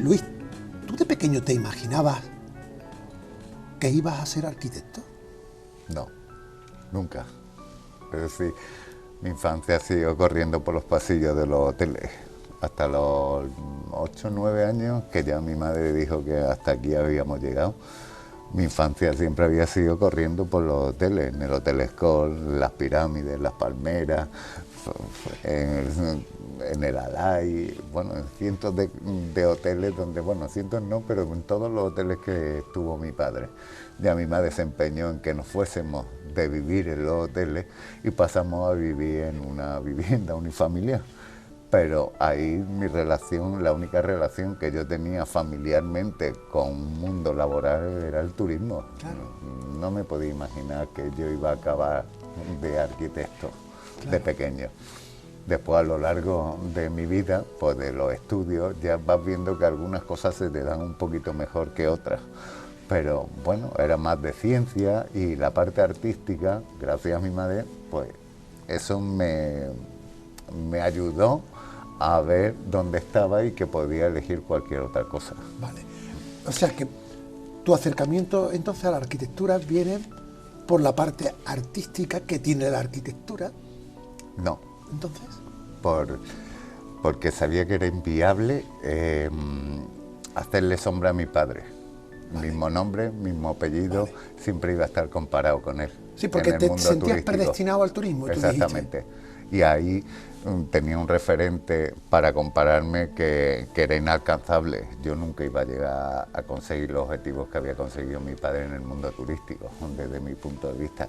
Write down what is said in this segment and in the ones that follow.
Luis, ¿tú de pequeño te imaginabas que ibas a ser arquitecto? No, nunca. Es decir, mi infancia ha sido corriendo por los pasillos de los hoteles hasta los 8 o 9 años, que ya mi madre dijo que hasta aquí habíamos llegado. Mi infancia siempre había sido corriendo por los hoteles, en el Hotel Escol, las Pirámides, las Palmeras, en el Alay, bueno, en cientos de hoteles donde, bueno, cientos no, pero en todos los hoteles que estuvo mi padre. Ya mi madre se empeñó en que nos fuésemos de vivir en los hoteles y pasamos a vivir en una vivienda unifamiliar. Pero ahí mi relación, la única relación que yo tenía familiarmente con un mundo laboral era el turismo. Claro. No me podía imaginar que yo iba a acabar de arquitecto, claro, de pequeño. Después, a lo largo de mi vida, pues de los estudios, ya vas viendo que algunas cosas se te dan un poquito mejor que otras. Pero bueno, era más de ciencia y la parte artística, gracias a mi madre, pues eso me ayudó a ver dónde estaba y que podía elegir cualquier otra cosa. Vale. O sea que tu acercamiento entonces a la arquitectura viene por la parte artística que tiene la arquitectura. No. Entonces. Porque sabía que era inviable hacerle sombra a mi padre. Vale. Mismo nombre, mismo apellido, vale, siempre iba a estar comparado con él. Sí, porque te sentías turístico, predestinado al turismo. Exactamente. Y ahí tenía un referente para compararme que era inalcanzable. Yo nunca iba a llegar a conseguir los objetivos que había conseguido mi padre en el mundo turístico, desde mi punto de vista.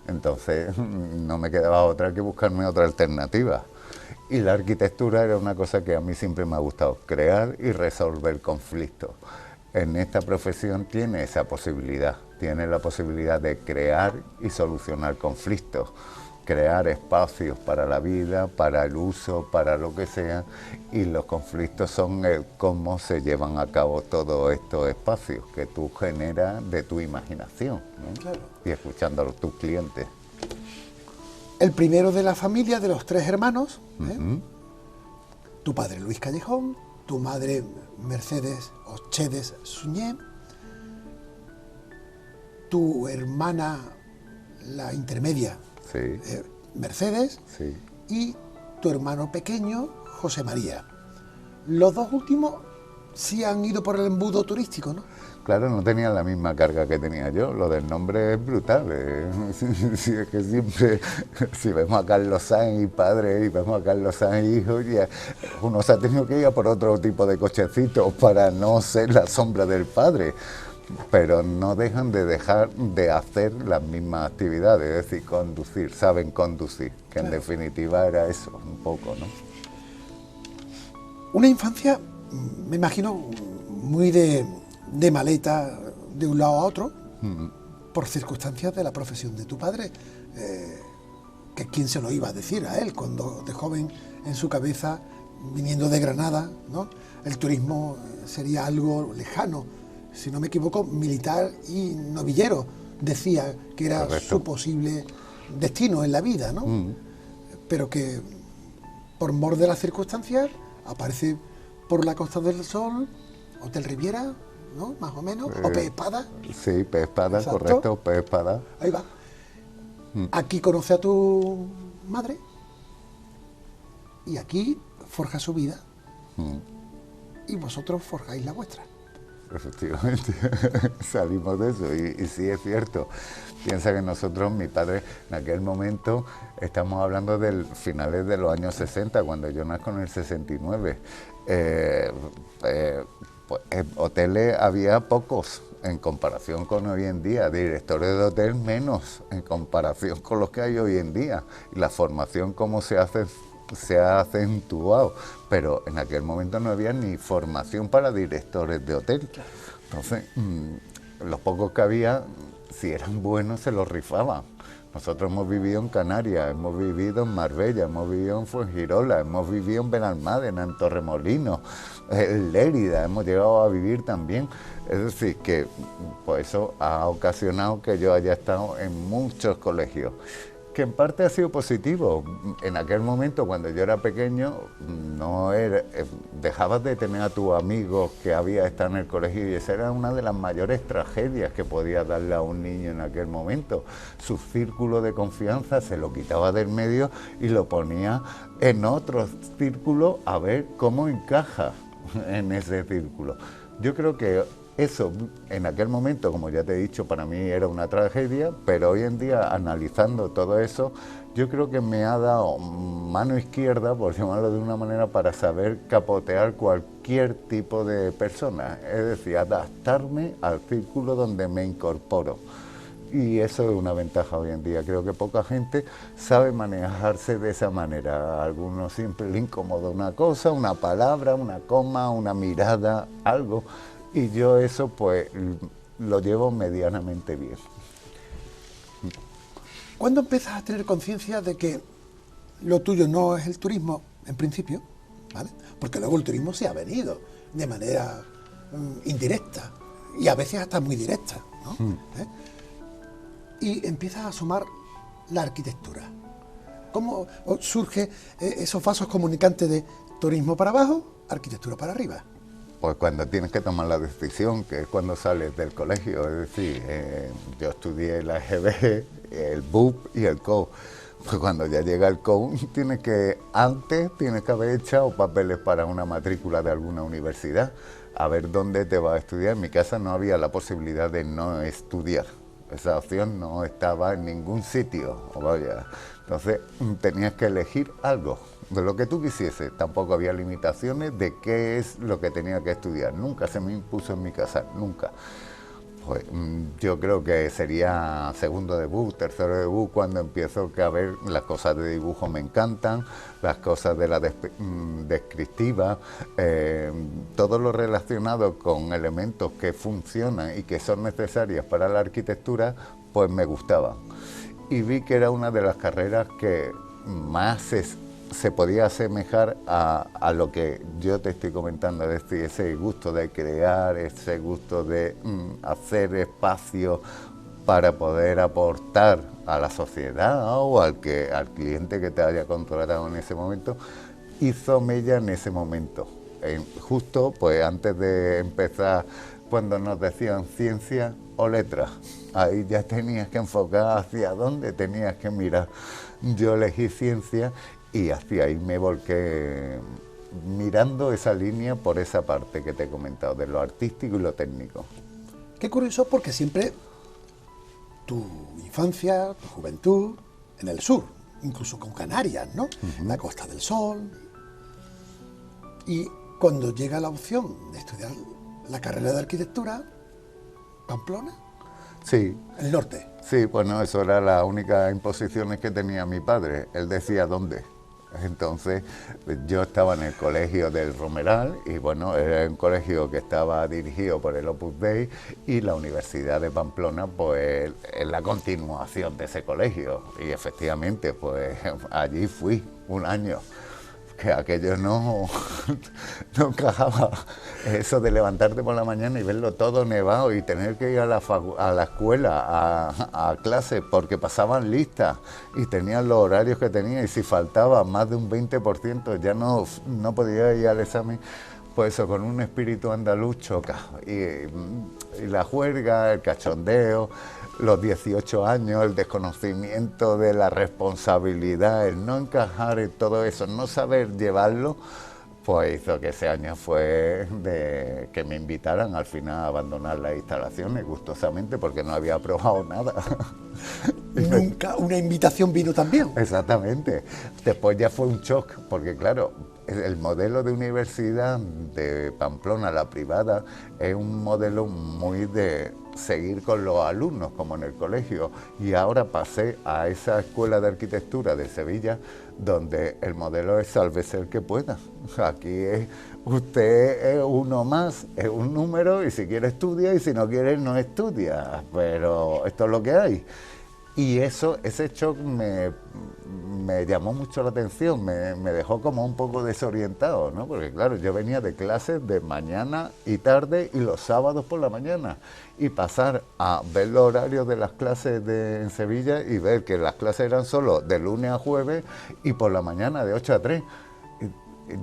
Entonces no me quedaba otra que buscarme otra alternativa. Y la arquitectura era una cosa que a mí siempre me ha gustado, crear y resolver conflictos. En esta profesión tiene esa posibilidad, tiene la posibilidad de crear y solucionar conflictos, crear espacios para la vida, para el uso, para lo que sea, y los conflictos son el cómo se llevan a cabo todos estos espacios que tú generas de tu imaginación, ¿no? Claro. Y escuchando a tus clientes. El primero de la familia, de los 3 hermanos, tu padre Luis Callejón, tu madre Mercedes Ochedes Suñé, tu hermana, la intermedia, sí, Mercedes, sí, y tu hermano pequeño, José María. Los 2 últimos sí han ido por el embudo turístico, ¿no? Claro, no tenían la misma carga que tenía yo. Lo del nombre es brutal. Si es que siempre, si vemos a Carlos Sainz padre y vemos a Carlos Sainz hijo, ya uno se ha tenido que ir a por otro tipo de cochecitos para no ser la sombra del padre. Pero no dejan de hacer las mismas actividades, es decir, conducir, saben conducir, que claro, en definitiva era eso, un poco, ¿no? Una infancia, me imagino, muy de maleta de un lado a otro, por circunstancias de la profesión de tu padre, que quién se lo iba a decir a él cuando de joven en su cabeza, viniendo de Granada, ¿no? El turismo sería algo lejano, si no me equivoco, militar y novillero, decía que era correcto, su posible destino en la vida, ¿no? Pero que por mor de las circunstancias aparece por la Costa del Sol, Hotel Riviera, ¿no? Más o menos, o Pez Espada. Sí, Pez Espada, exacto, correcto, Pez Espada. Ahí va. Aquí conoce a tu madre y aquí forja su vida y vosotros forjáis la vuestra. Efectivamente, salimos de eso y sí es cierto. Piensa que nosotros, mi padre, en aquel momento, estamos hablando de finales de los años 60, cuando yo nazco en el 69. Hoteles había pocos en comparación con hoy en día, directores de hotel menos en comparación con los que hay hoy en día, y la formación cómo se ha acentuado, pero en aquel momento no había ni formación para directores de hotel. Entonces, los pocos que había, si eran buenos, se los rifaban. Nosotros hemos vivido en Canarias, hemos vivido en Marbella, hemos vivido en Fuengirola, hemos vivido en Benalmádena, en Torremolinos, en Lérida, hemos llegado a vivir también. Es decir, que pues eso ha ocasionado que yo haya estado en muchos colegios, que en parte ha sido positivo. En aquel momento, cuando yo era pequeño, dejabas de tener a tus amigos que había estado en el colegio, y esa era una de las mayores tragedias que podía darle a un niño en aquel momento. Su círculo de confianza se lo quitaba del medio y lo ponía en otro círculo a ver cómo encaja en ese círculo. Yo creo que eso, en aquel momento, como ya te he dicho, para mí era una tragedia, pero hoy en día, analizando todo eso, yo creo que me ha dado mano izquierda, por llamarlo de una manera, para saber capotear cualquier tipo de persona, es decir, adaptarme al círculo donde me incorporo. Y eso es una ventaja hoy en día. Creo que poca gente sabe manejarse de esa manera. A algunos siempre le incomoda una cosa, una palabra, una coma, una mirada, algo. Y yo eso pues lo llevo medianamente bien. ¿Cuándo empiezas a tener conciencia de que lo tuyo no es el turismo, en principio? ¿Vale? Porque luego el turismo se ha venido de manera indirecta y a veces hasta muy directa, ¿no? Y empiezas a asomar la arquitectura. ¿Cómo surge esos vasos comunicantes de turismo para abajo, arquitectura para arriba? Pues cuando tienes que tomar la decisión, que es cuando sales del colegio. Es decir, yo estudié la EGB, el BUP y el COU. Pues cuando ya llega el COU, antes tienes que haber echado papeles para una matrícula de alguna universidad, a ver dónde te vas a estudiar. En mi casa no había la posibilidad de no estudiar. Esa opción no estaba en ningún sitio. Vaya. Entonces tenías que elegir algo de lo que tú quisieses. Tampoco había limitaciones de qué es lo que tenía que estudiar. Nunca se me impuso en mi casa, nunca. Pues yo creo que sería segundo debut, tercero debut, cuando empiezo a ver las cosas de dibujo me encantan, las cosas de la descriptiva, todo lo relacionado con elementos que funcionan y que son necesarias para la arquitectura, pues me gustaban. Y vi que era una de las carreras que más se podía asemejar a lo que yo te estoy comentando, es decir, ese gusto de crear, ese gusto de hacer espacio para poder aportar a la sociedad o al cliente que te haya contratado en ese momento, hizo mella en ese momento. Justo pues antes de empezar, cuando nos decían ciencia o letras, ahí ya tenías que enfocar hacia dónde tenías que mirar. Yo elegí ciencia y hacia ahí me volqué mirando esa línea por esa parte que te he comentado, de lo artístico y lo técnico. Qué curioso, porque siempre tu infancia, tu juventud, en el sur, incluso con Canarias, ¿no? La Costa del Sol. Y cuando llega la opción de estudiar la carrera de arquitectura, Pamplona, sí, el norte. Sí, bueno, eso era las únicas imposiciones que tenía mi padre. Él decía dónde. Entonces, yo estaba en el colegio del Romeral y bueno, era un colegio que estaba dirigido por el Opus Dei, y la Universidad de Pamplona pues es la continuación de ese colegio, y efectivamente pues allí fui un año. Que aquello no encajaba, eso de levantarte por la mañana y verlo todo nevado y tener que ir a la escuela, a clase, porque pasaban listas y tenían los horarios que tenía, y si faltaba más de un 20% ya no podía ir al examen. Pues eso, con un espíritu andaluz choca, y la juerga, el cachondeo, los 18 años, el desconocimiento de la responsabilidad, el no encajar en todo eso, no saber llevarlo, pues hizo que ese año fue de que me invitaran al final a abandonar las instalaciones gustosamente, porque no había probado nada. Nunca una invitación vino también. Exactamente. Después ya fue un shock, porque claro, el modelo de universidad de Pamplona, la privada, es un modelo muy de seguir con los alumnos, como en el colegio, y ahora pasé a esa escuela de arquitectura de Sevilla, donde el modelo es sálvese el que pueda. Aquí es, usted es uno más, es un número, y si quiere estudia, y si no quiere no estudia, pero esto es lo que hay. Y ese shock me llamó mucho la atención, me dejó como un poco desorientado, ¿no? Porque claro, yo venía de clases de mañana y tarde y los sábados por la mañana, y pasar a ver los horarios de las clases en Sevilla y ver que las clases eran solo de lunes a jueves y por la mañana de 8 a 3.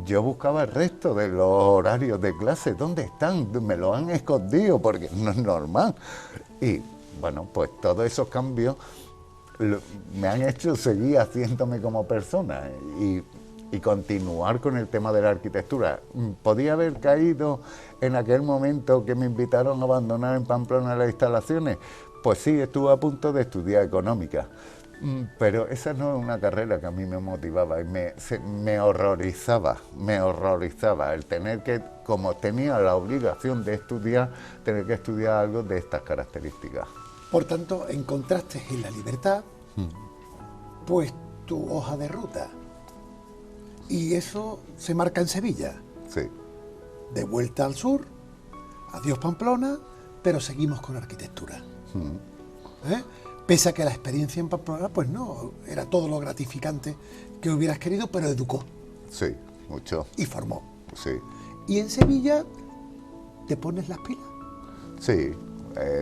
Yo buscaba el resto de los horarios de clase, ¿dónde están? Me lo han escondido porque no es normal. Y bueno, pues todos esos cambios me han hecho seguir haciéndome como persona y continuar con el tema de la arquitectura. ¿Podía haber caído en aquel momento que me invitaron a abandonar en Pamplona las instalaciones? Pues sí, estuve a punto de estudiar económica, pero esa no es una carrera que a mí me motivaba y me horrorizaba el tener que, como tenía la obligación de estudiar, tener que estudiar algo de estas características. Por tanto, encontraste en la libertad, pues, tu hoja de ruta. Y eso se marca en Sevilla. Sí. De vuelta al sur, adiós Pamplona, pero seguimos con arquitectura. ¿Eh? Pese a que la experiencia en Pamplona, pues no, era todo lo gratificante que hubieras querido, pero educó. Sí, mucho. Y formó. Sí. Y en Sevilla, ¿te pones las pilas? Sí,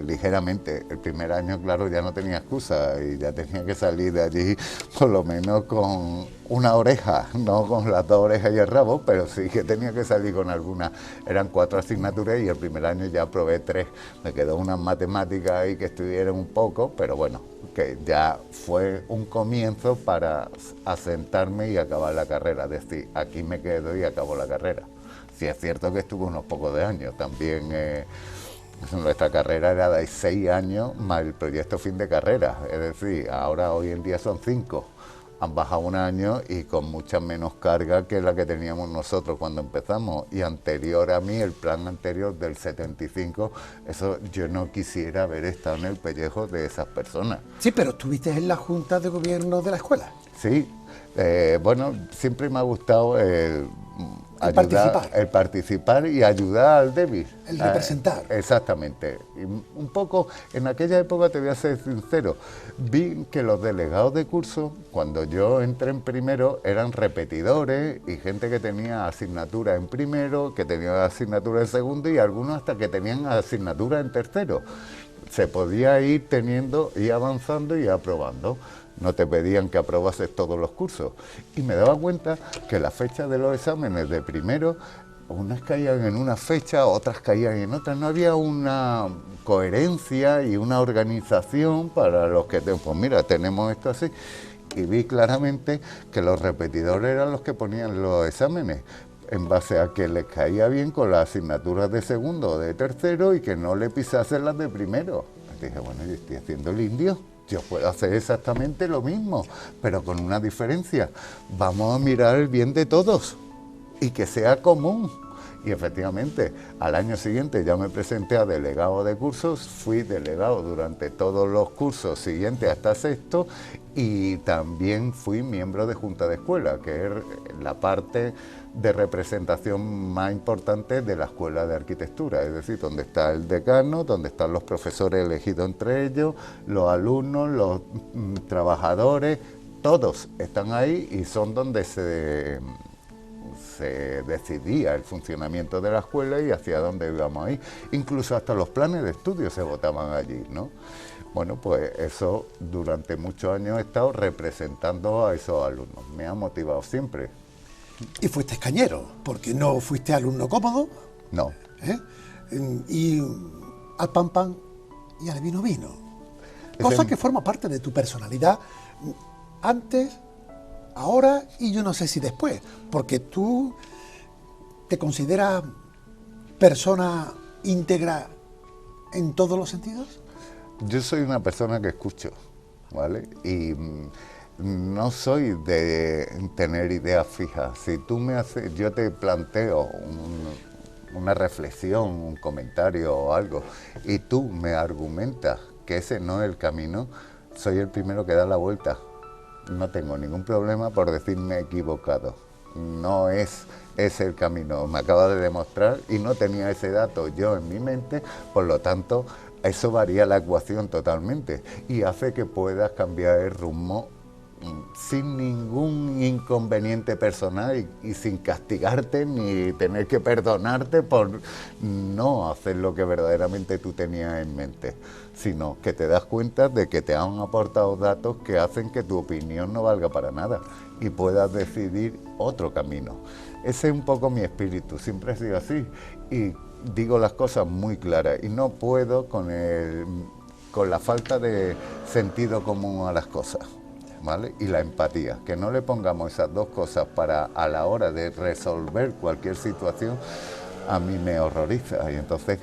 ligeramente. El primer año, claro, ya no tenía excusa y ya tenía que salir de allí por lo menos con una oreja, no con las dos orejas y el rabo, pero sí que tenía que salir con alguna. Eran 4 asignaturas y el primer año ya aprobé 3. Me quedó unas matemáticas ahí que estuvieron un poco, pero bueno, que ya fue un comienzo para asentarme y acabar la carrera. Es decir, aquí me quedo y acabo la carrera. Sí, es cierto que estuve unos pocos de años. También nuestra carrera era de 6 años más el proyecto fin de carrera. Es decir, ahora hoy en día son 5. Han bajado un año y con mucha menos carga que la que teníamos nosotros cuando empezamos. Y anterior a mí, el plan anterior del 75, eso yo no quisiera haber estado en el pellejo de esas personas. Sí, pero estuviste en la Junta de Gobierno de la escuela. Sí, bueno, siempre me ha gustado el participar y ayudar al débil. El representar. Exactamente. Y un poco, en aquella época, te voy a ser sincero, vi que los delegados de curso, cuando yo entré en primero, eran repetidores y gente que tenía asignatura en primero, que tenía asignatura en segundo y algunos hasta que tenían asignatura en tercero. Se podía ir teniendo, ir avanzando y aprobando. No te pedían que aprobases todos los cursos. Y me daba cuenta que las fechas de los exámenes de primero, unas caían en una fecha, otras caían en otras. No había una coherencia y una organización para los que, pues mira, tenemos esto así. Y vi claramente que los repetidores eran los que ponían los exámenes, en base a que les caía bien con las asignaturas de segundo o de tercero y que no le pisasen las de primero. Dije, bueno, yo estoy haciendo el indio. Yo puedo hacer exactamente lo mismo, pero con una diferencia. Vamos a mirar el bien de todos y que sea común. Y efectivamente, al año siguiente ya me presenté a delegado de cursos, fui delegado durante todos los cursos siguientes hasta sexto y también fui miembro de junta de escuela, que es la parte de representación más importante de la escuela de arquitectura, es decir, donde está el decano, donde están los profesores elegidos entre ellos, los alumnos, los trabajadores, todos están ahí y son donde se decidía el funcionamiento de la escuela y hacia dónde íbamos a ir. Incluso hasta los planes de estudio se votaban allí, ¿no? Bueno, pues eso durante muchos años he estado representando a esos alumnos. Me ha motivado siempre. Y fuiste cañero, porque no fuiste alumno cómodo. No. Y al pan pan y al vino vino. Cosa que forma parte de tu personalidad antes, ahora y yo no sé si después, porque tú te consideras persona íntegra en todos los sentidos. Yo soy una persona que escucho, ¿vale? Y no soy de tener ideas fijas. Si tú me haces, yo te planteo una reflexión, un comentario o algo, y tú me argumentas que ese no es el camino, soy el primero que da la vuelta. No tengo ningún problema por decirme equivocado. No es ese el camino, me acaba de demostrar y no tenía ese dato yo en mi mente, por lo tanto, eso varía la ecuación totalmente y hace que puedas cambiar el rumbo sin ningún inconveniente personal y sin castigarte ni tener que perdonarte por no hacer lo que verdaderamente tú tenías en mente, sino que te das cuenta de que te han aportado datos que hacen que tu opinión no valga para nada y puedas decidir otro camino. Ese es un poco mi espíritu, siempre he sido así y digo las cosas muy claras y no puedo con la falta de sentido común a las cosas. ¿Vale? Y la empatía, que no le pongamos esas dos cosas para a la hora de resolver cualquier situación, a mí me horroriza y entonces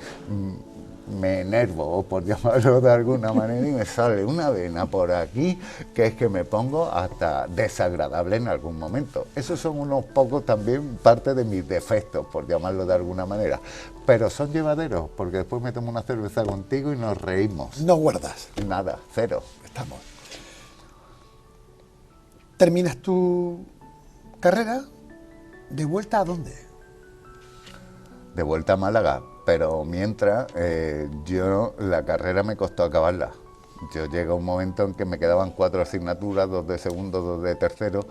me enervo, por llamarlo de alguna manera, y me sale una vena por aquí que es que me pongo hasta desagradable en algún momento. Esos son unos pocos también parte de mis defectos, por llamarlo de alguna manera, pero son llevaderos, porque después me tomo una cerveza contigo y nos reímos. No guardas. Nada, cero. Estamos. ¿Terminas tu carrera? ¿De vuelta a dónde? De vuelta a Málaga, pero mientras yo la carrera me costó acabarla. Yo llegué a un momento en que me quedaban 4 asignaturas, 2 de segundo, 2 de tercero,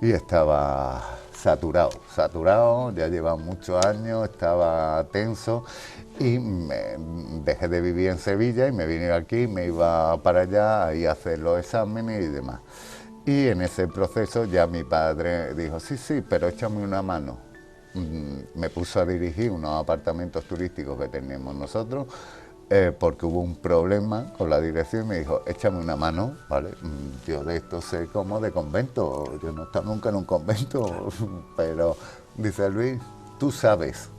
y estaba saturado, ya llevaba muchos años, estaba tenso, y dejé de vivir en Sevilla y me vine aquí, me iba para allá a ir a hacer los exámenes y demás. Y en ese proceso ya mi padre dijo, sí, pero échame una mano. Me puso a dirigir unos apartamentos turísticos que teníamos nosotros, porque hubo un problema con la dirección y me dijo, échame una mano, ¿vale? Yo de esto sé como de convento, yo no he estado nunca en un convento, pero dice Luis, tú sabes.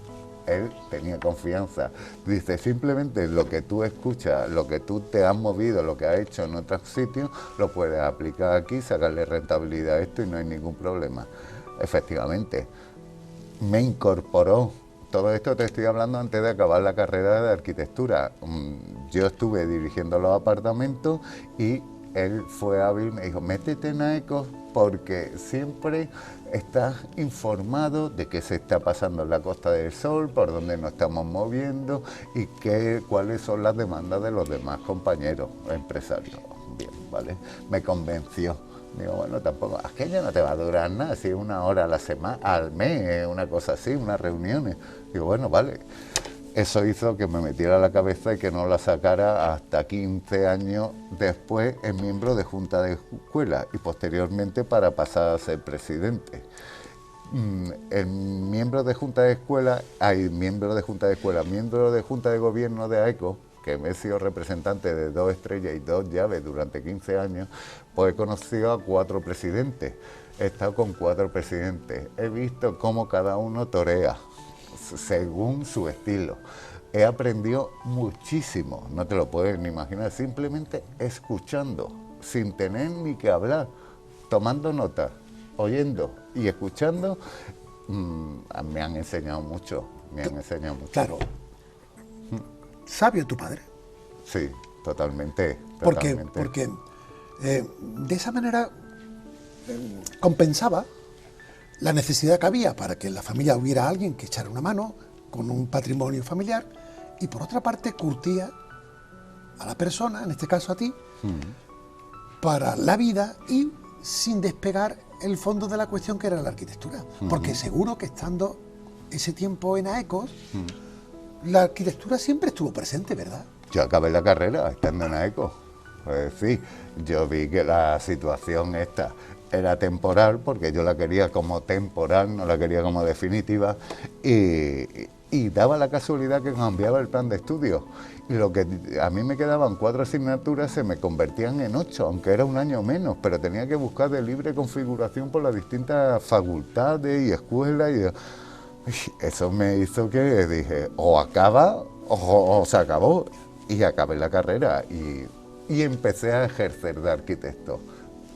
Él tenía confianza. Dice, simplemente lo que tú escuchas, lo que tú te has movido, lo que has hecho en otros sitios, lo puedes aplicar aquí, sacarle rentabilidad a esto y no hay ningún problema. Efectivamente, me incorporó. Todo esto te estoy hablando antes de acabar la carrera de arquitectura. Yo estuve dirigiendo los apartamentos y él fue hábil, me dijo, métete en AECOS porque siempre estás informado de qué se está pasando en la Costa del Sol, por dónde nos estamos moviendo y cuáles son las demandas de los demás compañeros empresarios. Bien, ¿vale? Me convenció. Digo, bueno, tampoco, aquello no te va a durar nada, si es 1 hora a la semana, al mes, una cosa así, unas reuniones. Digo, bueno, vale. Eso hizo que me metiera a la cabeza y que no la sacara hasta 15 años después en miembro de Junta de Escuela y posteriormente para pasar a ser presidente. En miembro de Junta de Escuela, hay miembro de Junta de Escuela, miembro de Junta de Gobierno de AECO, que me he sido representante de 2 estrellas y 2 llaves durante 15 años, pues he conocido a 4 presidentes. He estado con 4 presidentes. He visto cómo cada uno torea según su estilo. He aprendido muchísimo, no te lo puedes ni imaginar, simplemente escuchando, sin tener ni que hablar, tomando notas, oyendo y escuchando, me han enseñado mucho, Claro. ¿Sabio tu padre? Sí, totalmente. Porque de esa manera compensaba la necesidad que había para que en la familia hubiera alguien que echara una mano con un patrimonio familiar y por otra parte curtía a la persona, en este caso a ti, para la vida y sin despegar el fondo de la cuestión que era la arquitectura. Porque seguro que estando ese tiempo en AECOS, la arquitectura siempre estuvo presente, ¿verdad? Yo acabé la carrera estando en AECOS. Pues sí, yo vi que la situación esta era temporal, porque yo la quería como temporal, no la quería como definitiva, y daba la casualidad que cambiaba el plan de estudio. Y lo que a mí me quedaban 4 asignaturas se me convertían en 8, aunque era un año menos, pero tenía que buscar de libre configuración por las distintas facultades y escuelas. Y eso me hizo que dije, o acaba o se acabó. Y acabé la carrera y empecé a ejercer de arquitecto.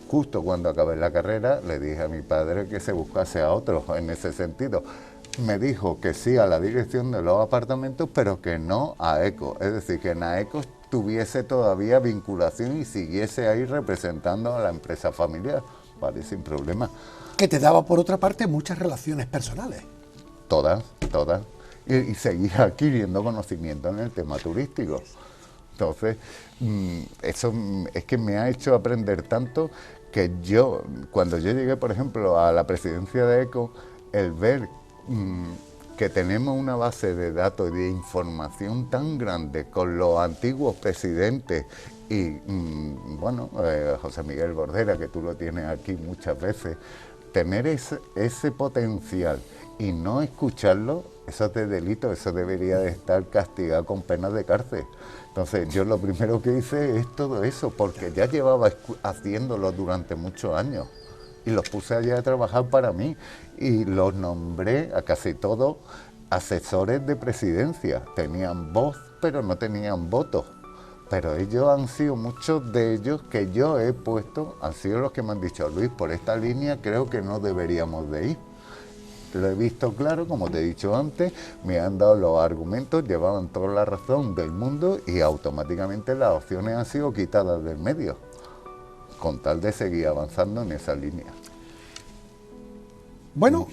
justo cuando acabé la carrera, le dije a mi padre que se buscase a otro en ese sentido. Me dijo que sí a la dirección de los apartamentos, pero que no a ECO. Es decir, que en AECO tuviese todavía vinculación y siguiese ahí representando a la empresa familiar. Vale, sin problema. Que te daba, por otra parte, muchas relaciones personales. Todas. Y seguía adquiriendo conocimiento en el tema turístico. Entonces, eso es que me ha hecho aprender tanto que yo, cuando yo llegué, por ejemplo, a la presidencia de ECO, el ver que tenemos una base de datos y de información tan grande con los antiguos presidentes y, José Miguel Bordera, que tú lo tienes aquí muchas veces, tener ese potencial y no escucharlo, eso es de delito, eso debería de estar castigado con penas de cárcel. Entonces yo lo primero que hice es todo eso, porque ya llevaba haciéndolo durante muchos años y los puse allá a trabajar para mí y los nombré a casi todos asesores de presidencia. Tenían voz, pero no tenían votos. Pero ellos han sido, muchos de ellos que yo he puesto, han sido los que me han dicho: Luis, por esta línea creo que no deberíamos de ir. Lo he visto claro, como te he dicho antes, me han dado los argumentos, llevaban toda la razón del mundo y automáticamente las opciones han sido quitadas del medio, con tal de seguir avanzando en esa línea. Bueno,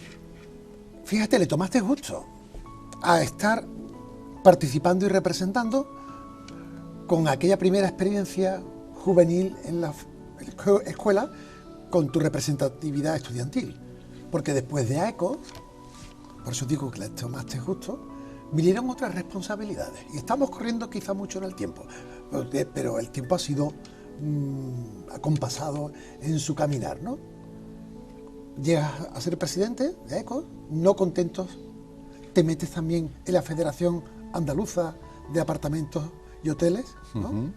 fíjate, le tomaste gusto a estar participando y representando con aquella primera experiencia juvenil en la escuela, con tu representatividad estudiantil. Porque después de AECO, por eso digo que le tomaste gusto, vinieron otras responsabilidades. Y estamos corriendo quizá mucho en el tiempo, pero el tiempo ha sido acompasado en su caminar, ¿no? Llegas a ser presidente de AECO, no contentos, te metes también en la Federación Andaluza de Apartamentos y Hoteles, ¿no?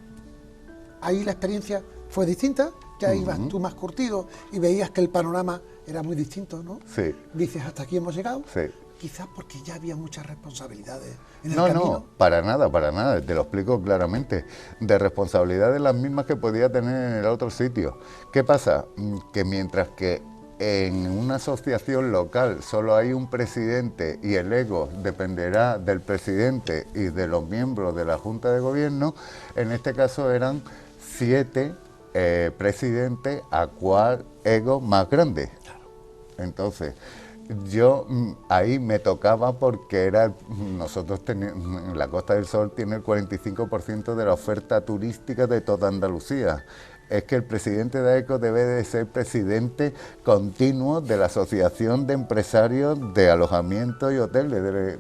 Ahí la experiencia fue distinta, ya ibas tú más curtido y veías que el panorama era muy distinto, ¿no? Sí. Dices, hasta aquí hemos llegado. Sí. Quizás porque ya había muchas responsabilidades en el No, camino. no, para nada, te lo explico claramente. De responsabilidades las mismas que podía tener en el otro sitio. ¿Qué pasa? Que mientras que en una asociación local solo hay un presidente y el ego dependerá del presidente y de los miembros de la Junta de Gobierno, en este caso eran 7 presidentes, a cuál ego más grande. Entonces, yo ahí me tocaba porque nosotros teníamos, la Costa del Sol tiene el 45% de la oferta turística de toda Andalucía. Es que el presidente de AECO debe de ser presidente continuo de la Asociación de Empresarios de Alojamientos y Hoteles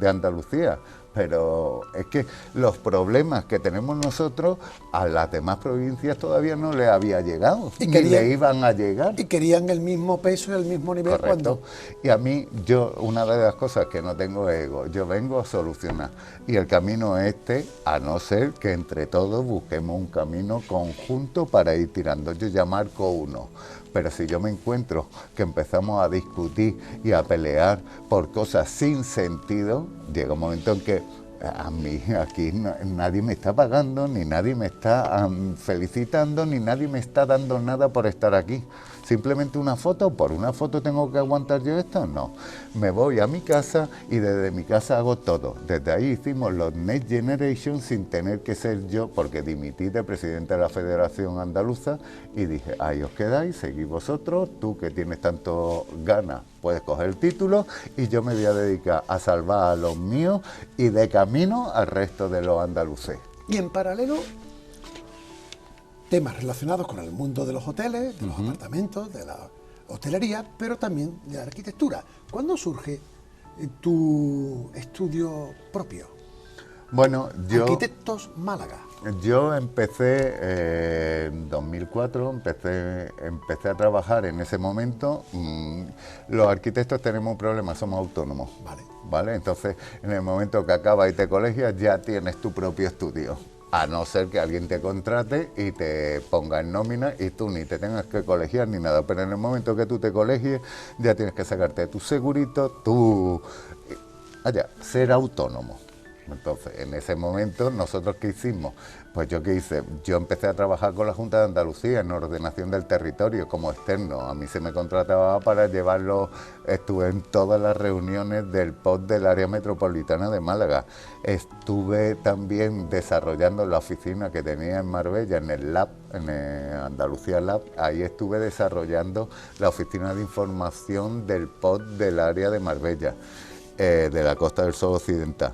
de Andalucía. Pero es que los problemas que tenemos nosotros a las demás provincias todavía no les había llegado, ni le iban a llegar. Y querían el mismo peso y el mismo nivel. Correcto. Y a mí, una de las cosas que no tengo es ego, yo vengo a solucionar. Y el camino es a no ser que entre todos busquemos un camino conjunto para ir tirando. Yo ya marco uno. Pero si yo me encuentro que empezamos a discutir y a pelear por cosas sin sentido, llega un momento en que a mí aquí nadie me está pagando, ni nadie me está felicitando, ni nadie me está dando nada por estar aquí. Simplemente una foto, ¿por una foto tengo que aguantar yo esto? No. Me voy a mi casa y desde mi casa hago todo. Desde ahí hicimos los Next Generation sin tener que ser yo, porque dimití de presidente de la Federación Andaluza y dije, ahí os quedáis, seguid vosotros, tú que tienes tanto ganas puedes coger el título y yo me voy a dedicar a salvar a los míos y de camino al resto de los andaluces. Y en paralelo, temas relacionados con el mundo de los hoteles, de los apartamentos, de la hotelería, pero también de la arquitectura. ¿Cuándo surge tu estudio propio? Bueno, Arquitectos Málaga. Yo empecé en 2004, empecé a trabajar en ese momento. Los arquitectos tenemos un problema, somos autónomos. Vale. Entonces, en el momento que acabas y te colegias, ya tienes tu propio estudio. A no ser que alguien te contrate y te ponga en nómina y tú ni te tengas que colegiar ni nada. Pero en el momento que tú te colegies, ya tienes que sacarte tu segurito, ser autónomo. Entonces, en ese momento, ¿nosotros qué hicimos? Pues yo qué hice, yo empecé a trabajar con la Junta de Andalucía en ordenación del territorio como externo. A mí se me contrataba para llevarlo, estuve en todas las reuniones del POT del área metropolitana de Málaga. Estuve también desarrollando la oficina que tenía en Marbella, en el Lab, en el Andalucía Lab. Ahí estuve desarrollando la oficina de información del POT del área de Marbella, de la Costa del Sol Occidental.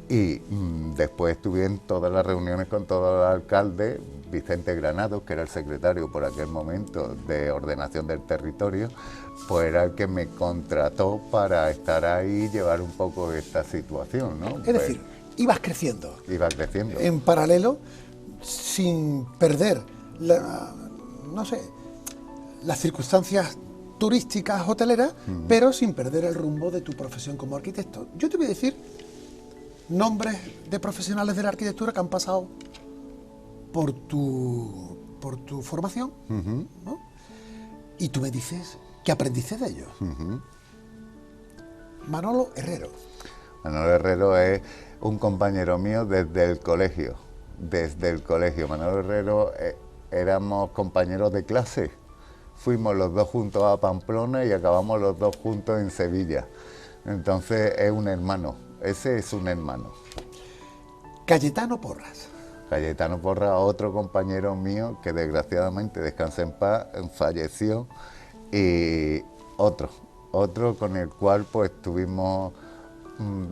Y después estuve en todas las reuniones con todo el alcalde, Vicente Granados, que era el secretario por aquel momento de ordenación del territorio, pues era el que me contrató para estar ahí y llevar un poco esta situación, ¿no? Es decir, ibas creciendo. Iba creciendo. En paralelo, sin perder no sé, las circunstancias turísticas, hoteleras, pero sin perder el rumbo de tu profesión como arquitecto. Yo te voy a decir nombres de profesionales de la arquitectura que han pasado por tu formación, ¿no? Y tú me dices que aprendiste de ellos. Manolo Herrero. Manolo Herrero es un compañero mío desde el colegio. Desde el colegio. Manolo Herrero éramos compañeros de clase. Fuimos los dos juntos a Pamplona y acabamos los dos juntos en Sevilla. Entonces es un hermano. Ese es un hermano. Cayetano Porras. Cayetano Porras, otro compañero mío que desgraciadamente, descansa en paz, falleció. Y otro con el cual pues tuvimos,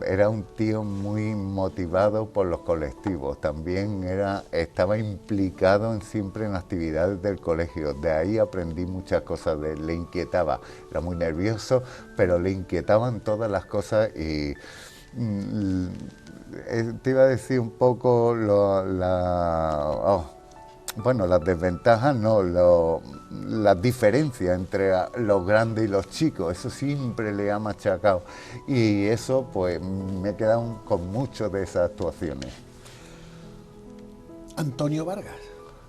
era un tío muy motivado por los colectivos. También estaba implicado siempre en actividades del colegio. De ahí aprendí muchas cosas de él. Le inquietaba, era muy nervioso, pero le inquietaban todas las cosas y te iba a decir un poco las desventajas, no, las diferencias entre los grandes y los chicos, eso siempre le ha machacado y eso pues me he quedado con mucho de esas actuaciones. Antonio Vargas.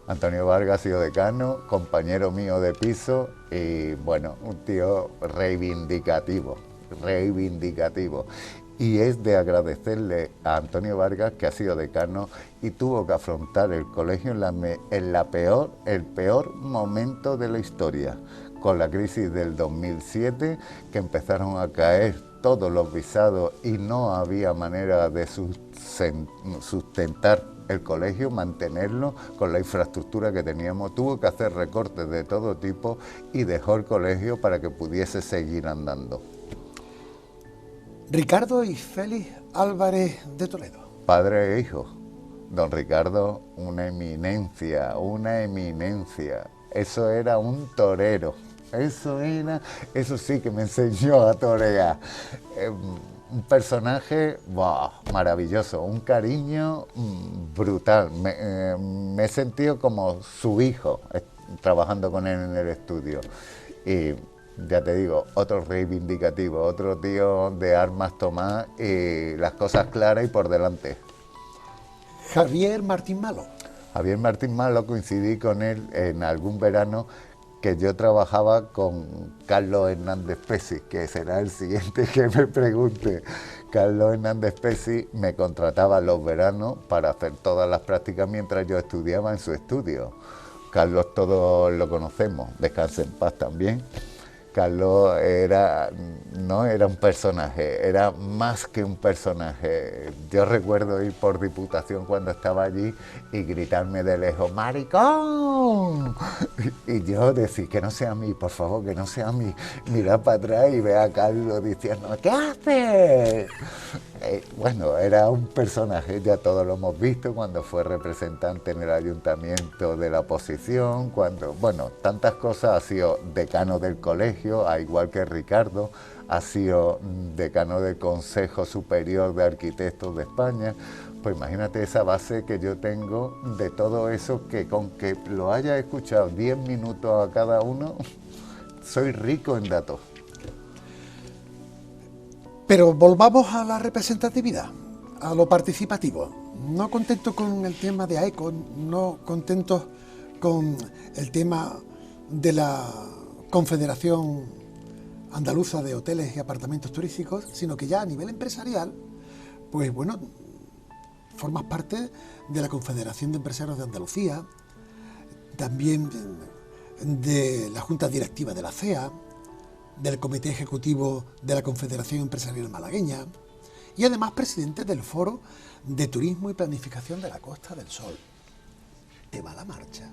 Antonio Vargas ha sido decano, compañero mío de piso y bueno, un tío reivindicativo. Y es de agradecerle a Antonio Vargas, que ha sido decano y tuvo que afrontar el colegio en el peor momento de la historia, con la crisis del 2007, que empezaron a caer todos los visados y no había manera de sustentar el colegio, mantenerlo con la infraestructura que teníamos. Tuvo que hacer recortes de todo tipo y dejó el colegio para que pudiese seguir andando. Ricardo y Félix Álvarez de Toledo. Padre e hijo. Don Ricardo, una eminencia. Eso era un torero. Eso sí que me enseñó a torear. Un personaje maravilloso, un cariño brutal. Me he sentido como su hijo trabajando con él en el estudio. Y ya te digo, otro reivindicativo, otro tío de armas tomadas y las cosas claras y por delante. Javier Martín Malo. Javier Martín Malo, coincidí con él en algún verano que yo trabajaba con Carlos Hernández Pesi, que será el siguiente que me pregunte. Carlos Hernández Pesi me contrataba los veranos para hacer todas las prácticas mientras yo estudiaba en su estudio. Carlos todos lo conocemos, descanse en paz también. Carlos era un personaje, era más que un personaje. Yo recuerdo ir por Diputación cuando estaba allí y gritarme de lejos, ¡maricón! Y yo decir, que no sea a mí, por favor, que no sea a mí. Mirar para atrás y ver a Carlos diciendo, ¿qué haces? Bueno, era un personaje, ya todos lo hemos visto, cuando fue representante en el ayuntamiento de la oposición, tantas cosas. Ha sido decano del colegio, al igual que Ricardo, ha sido decano del Consejo Superior de Arquitectos de España. Pues imagínate esa base que yo tengo de todo eso, que con que lo haya escuchado 10 minutos a cada uno, soy rico en datos. Pero volvamos a la representatividad, a lo participativo. No contento con el tema de AECO, no contento con el tema de la Confederación Andaluza de Hoteles y Apartamentos Turísticos, sino que ya a nivel empresarial, pues bueno, formas parte de la Confederación de Empresarios de Andalucía, también de la Junta Directiva de la CEA, del Comité Ejecutivo de la Confederación Empresarial Malagueña y además presidente del Foro de Turismo y Planificación de la Costa del Sol. ¿Te va la marcha?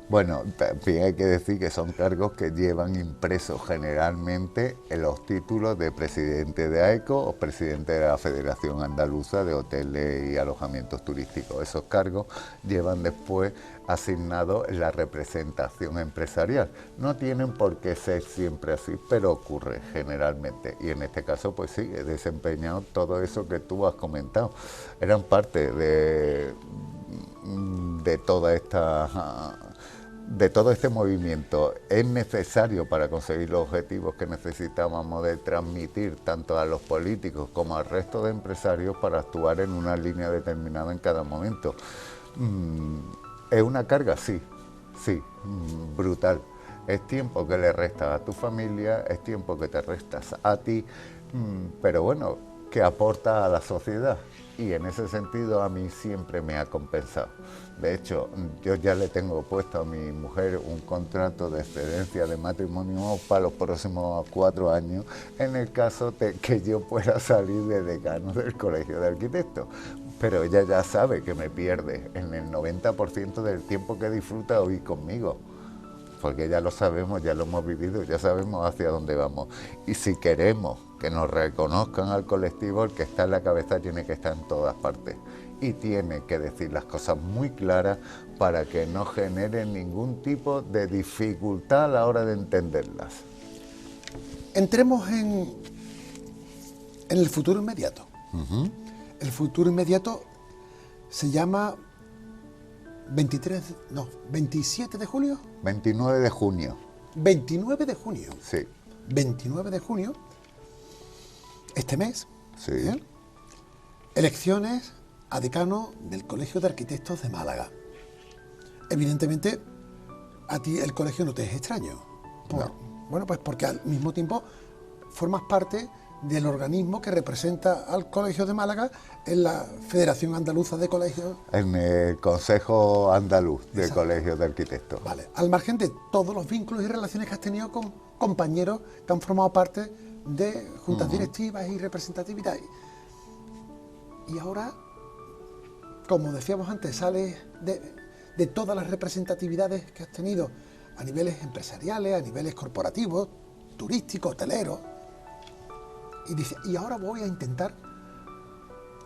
Bueno, también hay que decir que son cargos que llevan impresos generalmente en los títulos de presidente de AECO o presidente de la Federación Andaluza de Hoteles y Alojamientos Turísticos. Esos cargos llevan después asignados en la representación empresarial. No tienen por qué ser siempre así, pero ocurre generalmente. Y en este caso, pues sí, he desempeñado todo eso que tú has comentado. Eran parte de todo este movimiento. Es necesario para conseguir los objetivos que necesitábamos de transmitir tanto a los políticos como al resto de empresarios para actuar en una línea determinada en cada momento. ¿Es una carga? Sí, brutal. Es tiempo que le restas a tu familia, es tiempo que te restas a ti, pero bueno, que aporta a la sociedad. Y en ese sentido a mí siempre me ha compensado. De hecho, yo ya le tengo puesto a mi mujer un contrato de excedencia de matrimonio para los próximos 4 años, en el caso de que yo pueda salir de decano del Colegio de Arquitectos. Pero ella ya sabe que me pierde en el 90% del tiempo que disfruta hoy conmigo. Porque ya lo sabemos, ya lo hemos vivido, ya sabemos hacia dónde vamos. Y si queremos que nos reconozcan al colectivo, el que está en la cabeza tiene que estar en todas partes. Y tiene que decir las cosas muy claras para que no generen ningún tipo de dificultad a la hora de entenderlas. Entremos en el futuro inmediato. El futuro inmediato se llama 27 de julio. 29 de junio. 29 de junio. Sí. 29 de junio, este mes. Sí. Elecciones a decano del Colegio de Arquitectos de Málaga. Evidentemente, a ti el colegio no te es extraño. No. Bueno, pues porque al mismo tiempo formas parte del organismo que representa al Colegio de Málaga en la Federación Andaluza de Colegios. En el Consejo Andaluz de Exacto. Colegios de Arquitectos. Vale, al margen de todos los vínculos y relaciones que has tenido con compañeros que han formado parte de juntas directivas y representatividad. Y ahora, como decíamos antes, sales de todas las representatividades que has tenido a niveles empresariales, a niveles corporativos, turísticos, hoteleros. Y dice, y ahora voy a intentar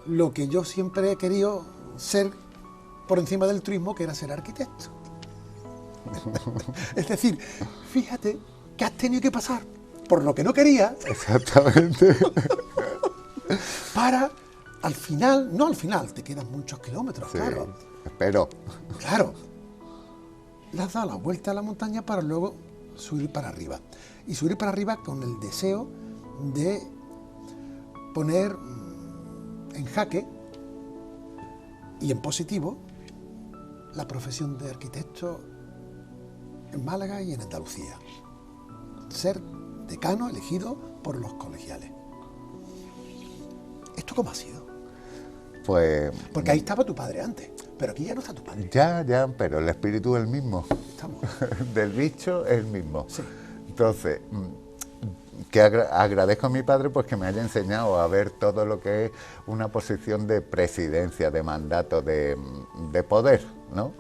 lo que yo siempre he querido ser por encima del turismo, que era ser arquitecto. Es decir, fíjate que has tenido que pasar por lo que no querías. Exactamente. Para, al final, no al final, te quedan muchos kilómetros, Sí, claro. espero. Claro. Le has dado la vuelta a la montaña para luego subir para arriba. Y subir para arriba con el deseo de poner en jaque y en positivo la profesión de arquitecto en Málaga y en Andalucía. Ser decano elegido por los colegiales. ¿Esto cómo ha sido? Pues Porque ahí estaba tu padre antes, pero aquí ya no está tu padre. ya, pero el espíritu es el mismo. Estamos. Del bicho es el mismo. Sí. Entonces, que agradezco a mi padre pues que me haya enseñado a ver todo lo que es una posición de presidencia, de mandato, de poder, ¿no?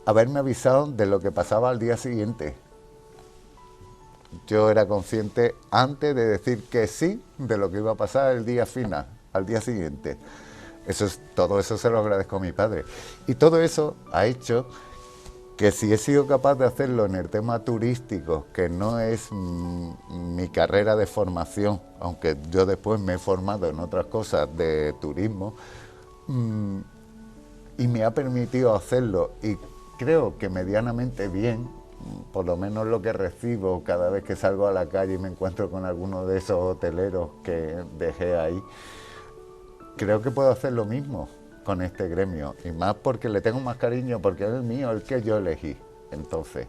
Haberme avisado de lo que pasaba al día siguiente. Yo era consciente antes de decir que sí de lo que iba a pasar el día final, al día siguiente. Todo eso se lo agradezco a mi padre. Y todo eso ha hecho que si he sido capaz de hacerlo en el tema turístico, que no es mi carrera de formación, aunque yo después me he formado en otras cosas de turismo, y me ha permitido hacerlo, y creo que medianamente bien, por lo menos lo que recibo cada vez que salgo a la calle y me encuentro con alguno de esos hoteleros que dejé ahí, creo que puedo hacer lo mismo con este gremio, y más porque le tengo más cariño, porque es el mío, el que yo elegí. Entonces,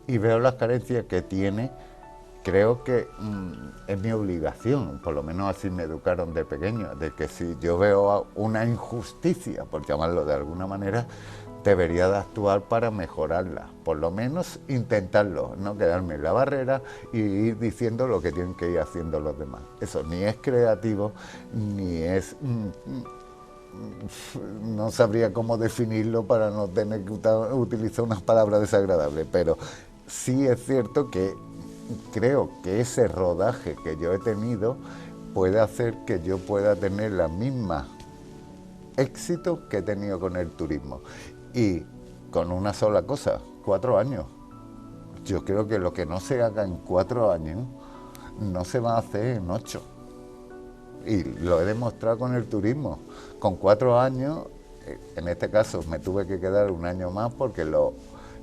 y veo las carencias que tiene creo que es mi obligación, por lo menos así me educaron de pequeño, de que si yo veo una injusticia, por llamarlo de alguna manera, debería de actuar para mejorarla, por lo menos intentarlo, no quedarme en la barrera y ir diciendo lo que tienen que ir haciendo los demás. Eso ni es creativo, ni es... no sabría cómo definirlo para no tener que utilizar unas palabras desagradables, pero sí es cierto que creo que ese rodaje que yo he tenido puede hacer que yo pueda tener la misma éxito que he tenido con el turismo. Y con una sola cosa, 4 años. Yo creo que lo que no se haga en 4 años no se va a hacer en 8. Y lo he demostrado con el turismo. Con 4 años, en este caso me tuve que quedar un año más porque lo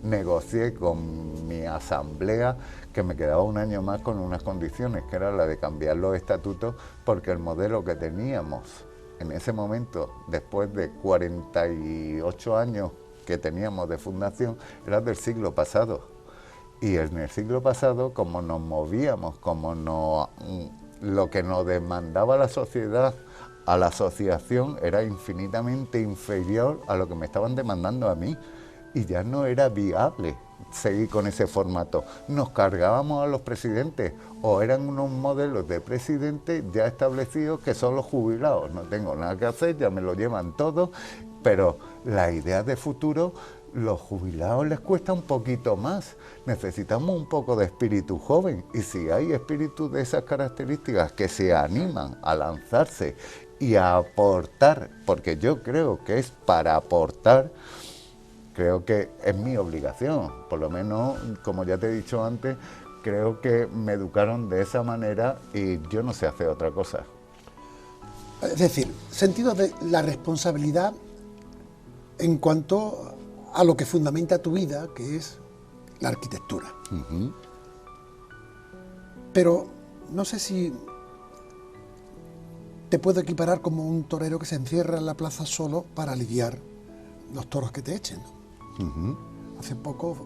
negocié con mi asamblea, que me quedaba un año más con unas condiciones, que era la de cambiar los estatutos, porque el modelo que teníamos en ese momento, después de 48 años que teníamos de fundación, era del siglo pasado. Y en el siglo pasado, como nos movíamos, lo que nos demandaba la sociedad a la asociación era infinitamente inferior a lo que me estaban demandando a mí. Y ya no era viable seguir con ese formato. Nos cargábamos a los presidentes, o eran unos modelos de presidente ya establecidos que son los jubilados. No tengo nada que hacer, ya me lo llevan todo, pero la idea de futuro, los jubilados les cuesta un poquito más. Necesitamos un poco de espíritu joven, y si hay espíritu de esas características que se animan a lanzarse y a aportar, porque yo creo que es para aportar, creo que es mi obligación, por lo menos, como ya te he dicho antes, creo que me educaron de esa manera y yo no sé hacer otra cosa. Es decir, sentido de la responsabilidad en cuanto a lo que fundamenta tu vida, que es la arquitectura. Uh-huh. Pero no sé si te puedo equiparar como un torero que se encierra en la plaza solo para lidiar los toros que te echen, ¿no? Uh-huh. Hace poco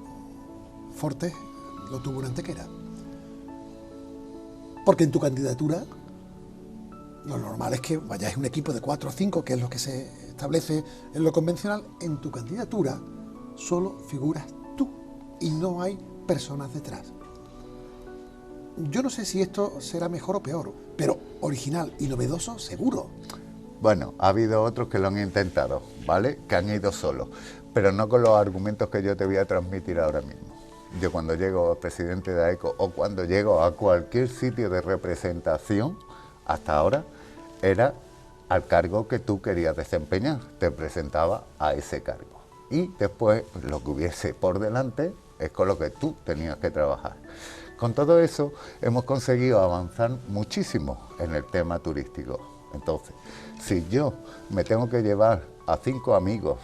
Fortes lo tuvo en Antequera. Porque en tu candidatura lo normal es que vayáis un equipo de 4 o 5, que es lo que se establece en lo convencional. En tu candidatura solo figuras tú y no hay personas detrás. Yo no sé si esto será mejor o peor, pero original y novedoso seguro. Bueno, ha habido otros que lo han intentado, ¿vale? Que han ido solos, pero no con los argumentos que yo te voy a transmitir ahora mismo. Yo cuando llego a presidente de AECO o cuando llego a cualquier sitio de representación, hasta ahora, era al cargo que tú querías desempeñar, te presentaba a ese cargo. Y después lo que hubiese por delante es con lo que tú tenías que trabajar. Con todo eso hemos conseguido avanzar muchísimo en el tema turístico. Entonces, si yo me tengo que llevar a 5 amigos,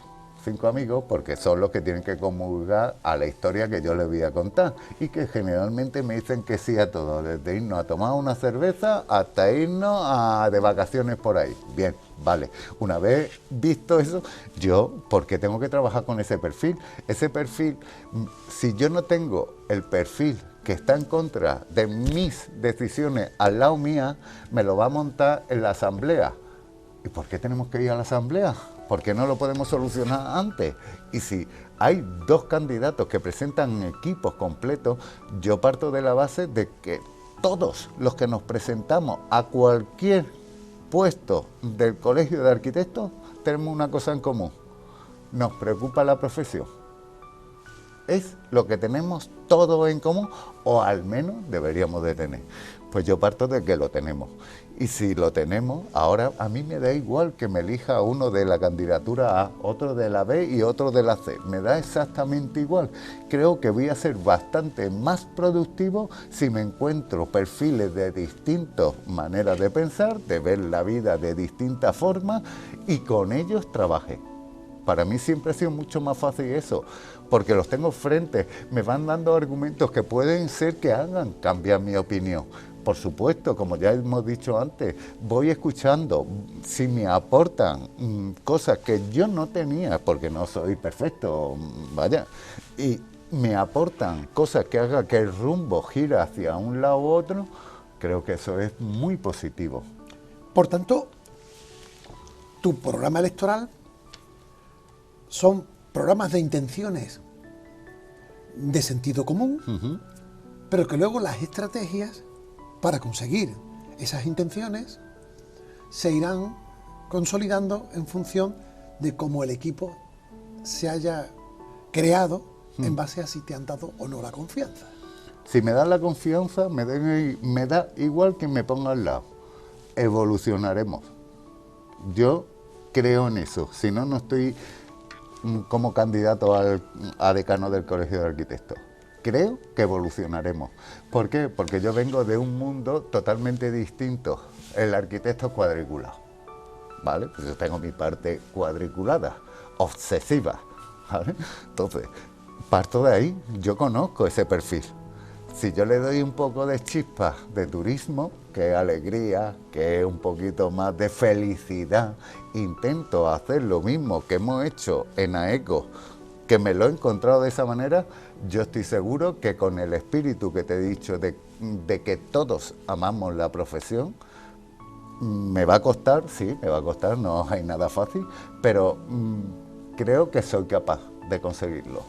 porque son los que tienen que comulgar a la historia que yo les voy a contar y que generalmente me dicen que sí a todo, desde irnos a tomar una cerveza hasta irnos de vacaciones por ahí. Bien, vale, una vez visto eso, yo, ¿por qué tengo que trabajar con ese perfil? Ese perfil, si yo no tengo el perfil que está en contra de mis decisiones al lado mía, me lo va a montar en la asamblea. ¿Y por qué tenemos que ir a la asamblea? ¿Por qué no lo podemos solucionar antes? Y si hay 2 candidatos que presentan equipos completos, yo parto de la base de que todos los que nos presentamos a cualquier puesto del Colegio de Arquitectos tenemos una cosa en común: nos preocupa la profesión. Es lo que tenemos todos en común, o al menos deberíamos de tener. Pues yo parto de que lo tenemos. Y si lo tenemos, ahora a mí me da igual que me elija uno de la candidatura A, otro de la B y otro de la C. Me da exactamente igual. Creo que voy a ser bastante más productivo si me encuentro perfiles de distintas maneras de pensar, de ver la vida de distintas formas, y con ellos trabajé. Para mí siempre ha sido mucho más fácil eso, porque los tengo frente, me van dando argumentos que pueden ser que hagan cambiar mi opinión. Por supuesto, como ya hemos dicho antes, voy escuchando, si me aportan cosas que yo no tenía, porque no soy perfecto, vaya, y me aportan cosas que hagan que el rumbo gire hacia un lado u otro, creo que eso es muy positivo. Por tanto, tu programa electoral son programas de intenciones de sentido común, pero que luego las estrategias para conseguir esas intenciones se irán consolidando en función de cómo el equipo se haya creado en base a si te han dado o no la confianza. Si me dan la confianza, me da igual que me ponga al lado. Evolucionaremos. Yo creo en eso. Si no, no estoy como candidato a decano del Colegio de Arquitectos. Creo que evolucionaremos. ¿Por qué? Porque yo vengo de un mundo totalmente distinto. El arquitecto cuadriculado, ¿vale? Pues yo tengo mi parte cuadriculada, obsesiva, ¿vale? Entonces, parto de ahí, yo conozco ese perfil. Si yo le doy un poco de chispa de turismo, que es alegría, que es un poquito más de felicidad, intento hacer lo mismo que hemos hecho en AECO, que me lo he encontrado de esa manera, yo estoy seguro que con el espíritu que te he dicho de que todos amamos la profesión, me va a costar, sí, me va a costar, no hay nada fácil, pero creo que soy capaz de conseguirlo.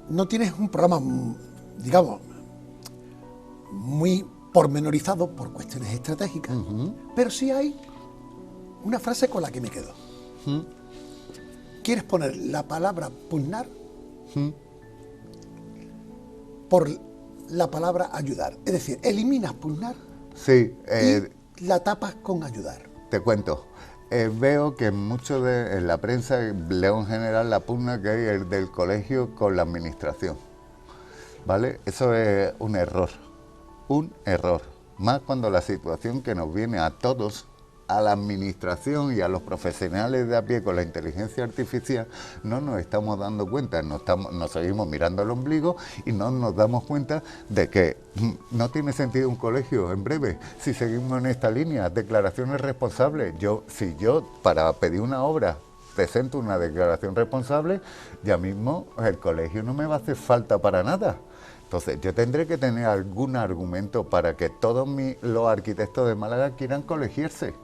No tienes un programa, digamos, muy pormenorizado por cuestiones estratégicas, pero sí hay una frase con la que me quedo. ¿Quieres poner la palabra pugnar por la palabra ayudar? Es decir, eliminas pugnar sí, y la tapas con ayudar. Te cuento. Veo que en la prensa leo en general la pugna que hay del colegio con la administración, ¿vale? Eso es un error, más cuando la situación que nos viene a todos, a la administración y a los profesionales de a pie con la inteligencia artificial, no nos estamos dando cuenta, nos seguimos mirando el ombligo y no nos damos cuenta de que no tiene sentido un colegio en breve si seguimos en esta línea, declaraciones responsables. Si yo para pedir una obra presento una declaración responsable, ya mismo el colegio no me va a hacer falta para nada. Entonces, yo tendré que tener algún argumento para que todos los arquitectos de Málaga quieran colegiarse,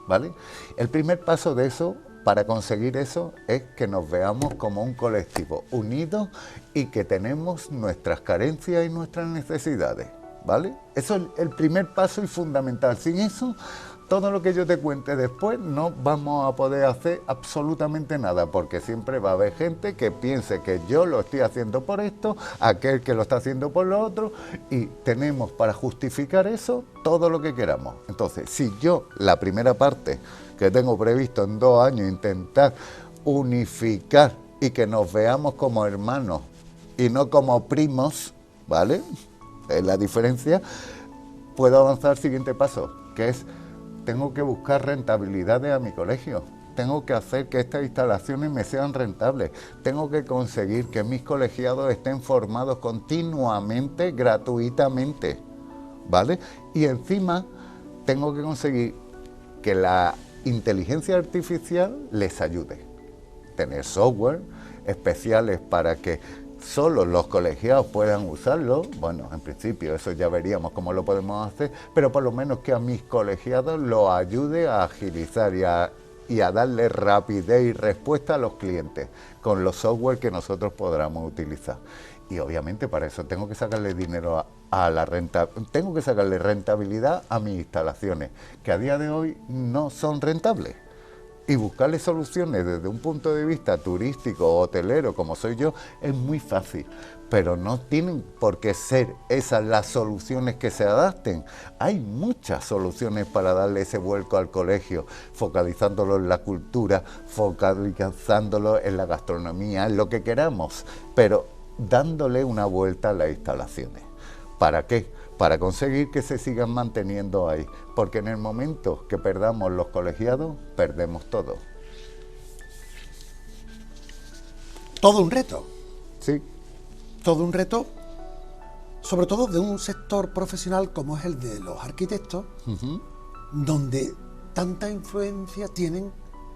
¿vale? El primer paso de eso, para conseguir eso, es que nos veamos como un colectivo unido y que tenemos nuestras carencias y nuestras necesidades, ¿vale? Eso es el primer paso y fundamental. Sin eso, todo lo que yo te cuente después no vamos a poder hacer absolutamente nada, porque siempre va a haber gente que piense que yo lo estoy haciendo por esto, aquel que lo está haciendo por lo otro, y tenemos para justificar eso todo lo que queramos. Entonces, si yo, la primera parte que tengo previsto en 2 años, intentar unificar y que nos veamos como hermanos y no como primos, ¿vale? Es la diferencia, puedo avanzar al siguiente paso, que es: tengo que buscar rentabilidades a mi colegio, tengo que hacer que estas instalaciones me sean rentables, tengo que conseguir que mis colegiados estén formados continuamente, gratuitamente, ¿vale? Y encima tengo que conseguir que la inteligencia artificial les ayude, tener software especiales para que solo los colegiados puedan usarlo. Bueno, en principio eso ya veríamos cómo lo podemos hacer, pero por lo menos que a mis colegiados lo ayude a agilizar y a darle rapidez y respuesta a los clientes con los software que nosotros podamos utilizar. Y obviamente para eso tengo que sacarle dinero a la renta, tengo que sacarle rentabilidad a mis instalaciones, que a día de hoy no son rentables. Y buscarle soluciones desde un punto de vista turístico o hotelero, como soy yo, es muy fácil. Pero no tienen por qué ser esas las soluciones que se adapten. Hay muchas soluciones para darle ese vuelco al colegio, focalizándolo en la cultura, focalizándolo en la gastronomía, en lo que queramos, pero dándole una vuelta a las instalaciones. ¿Para qué? Para conseguir que se sigan manteniendo ahí, porque en el momento que perdamos los colegiados, perdemos todo. Todo un reto. Sí. Todo un reto, sobre todo de un sector profesional como es el de los arquitectos, donde tanta influencia tienen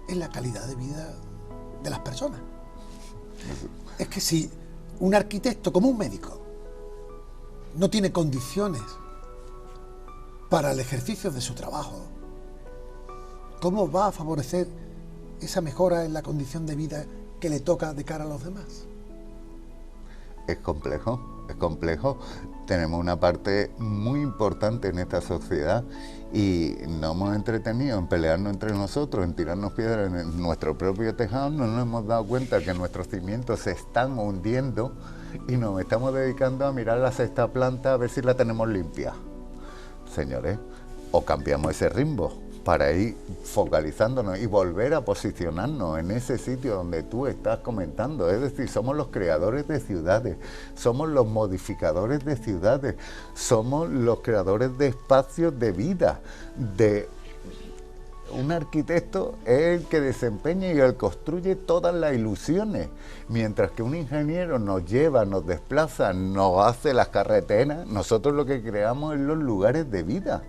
en la calidad de vida de las personas. Es que si un arquitecto, como un médico, no tiene condiciones para el ejercicio de su trabajo, ¿cómo va a favorecer esa mejora en la condición de vida que le toca de cara a los demás? Es complejo, es complejo. Tenemos una parte muy importante en esta sociedad y nos hemos entretenido en pelearnos entre nosotros, en tirarnos piedras en nuestro propio tejado. No nos hemos dado cuenta que nuestros cimientos se están hundiendo y nos estamos dedicando a mirar la sexta planta a ver si la tenemos limpia. Señores, o cambiamos ese ritmo para ir focalizándonos y volver a posicionarnos en ese sitio donde tú estás comentando. Es decir, somos los creadores de ciudades, somos los modificadores de ciudades, somos los creadores de espacios de vida. Un arquitecto es el que desempeña y el que construye todas las ilusiones, mientras que un ingeniero nos lleva, nos desplaza, nos hace las carreteras. Nosotros lo que creamos es los lugares de vida.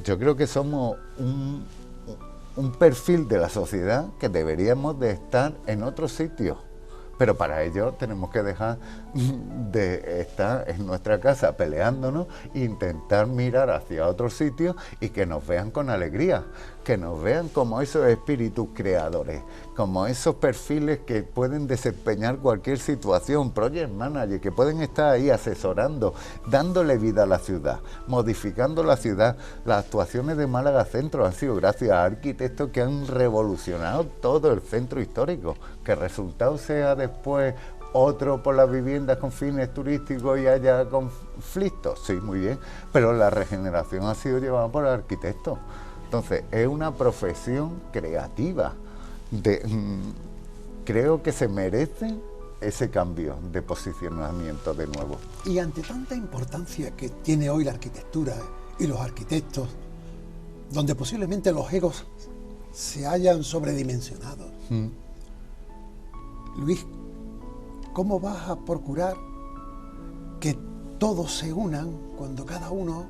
Yo creo que somos un perfil de la sociedad que deberíamos de estar en otro sitio, pero para ello tenemos que dejar de estar en nuestra casa peleándonos e intentar mirar hacia otro sitio y que nos vean con alegría, que nos vean como esos espíritus creadores, como esos perfiles que pueden desempeñar cualquier situación, project manager, que pueden estar ahí asesorando, dándole vida a la ciudad, modificando la ciudad. Las actuaciones de Málaga Centro han sido gracias a arquitectos que han revolucionado todo el centro histórico. Que el resultado sea después otro por las viviendas con fines turísticos y haya conflictos, sí, muy bien, pero la regeneración ha sido llevada por arquitectos. Entonces, es una profesión creativa. Creo que se merece ese cambio de posicionamiento de nuevo. Y ante tanta importancia que tiene hoy la arquitectura y los arquitectos, donde posiblemente los egos se hayan sobredimensionado, Luis, ¿cómo vas a procurar que todos se unan cuando cada uno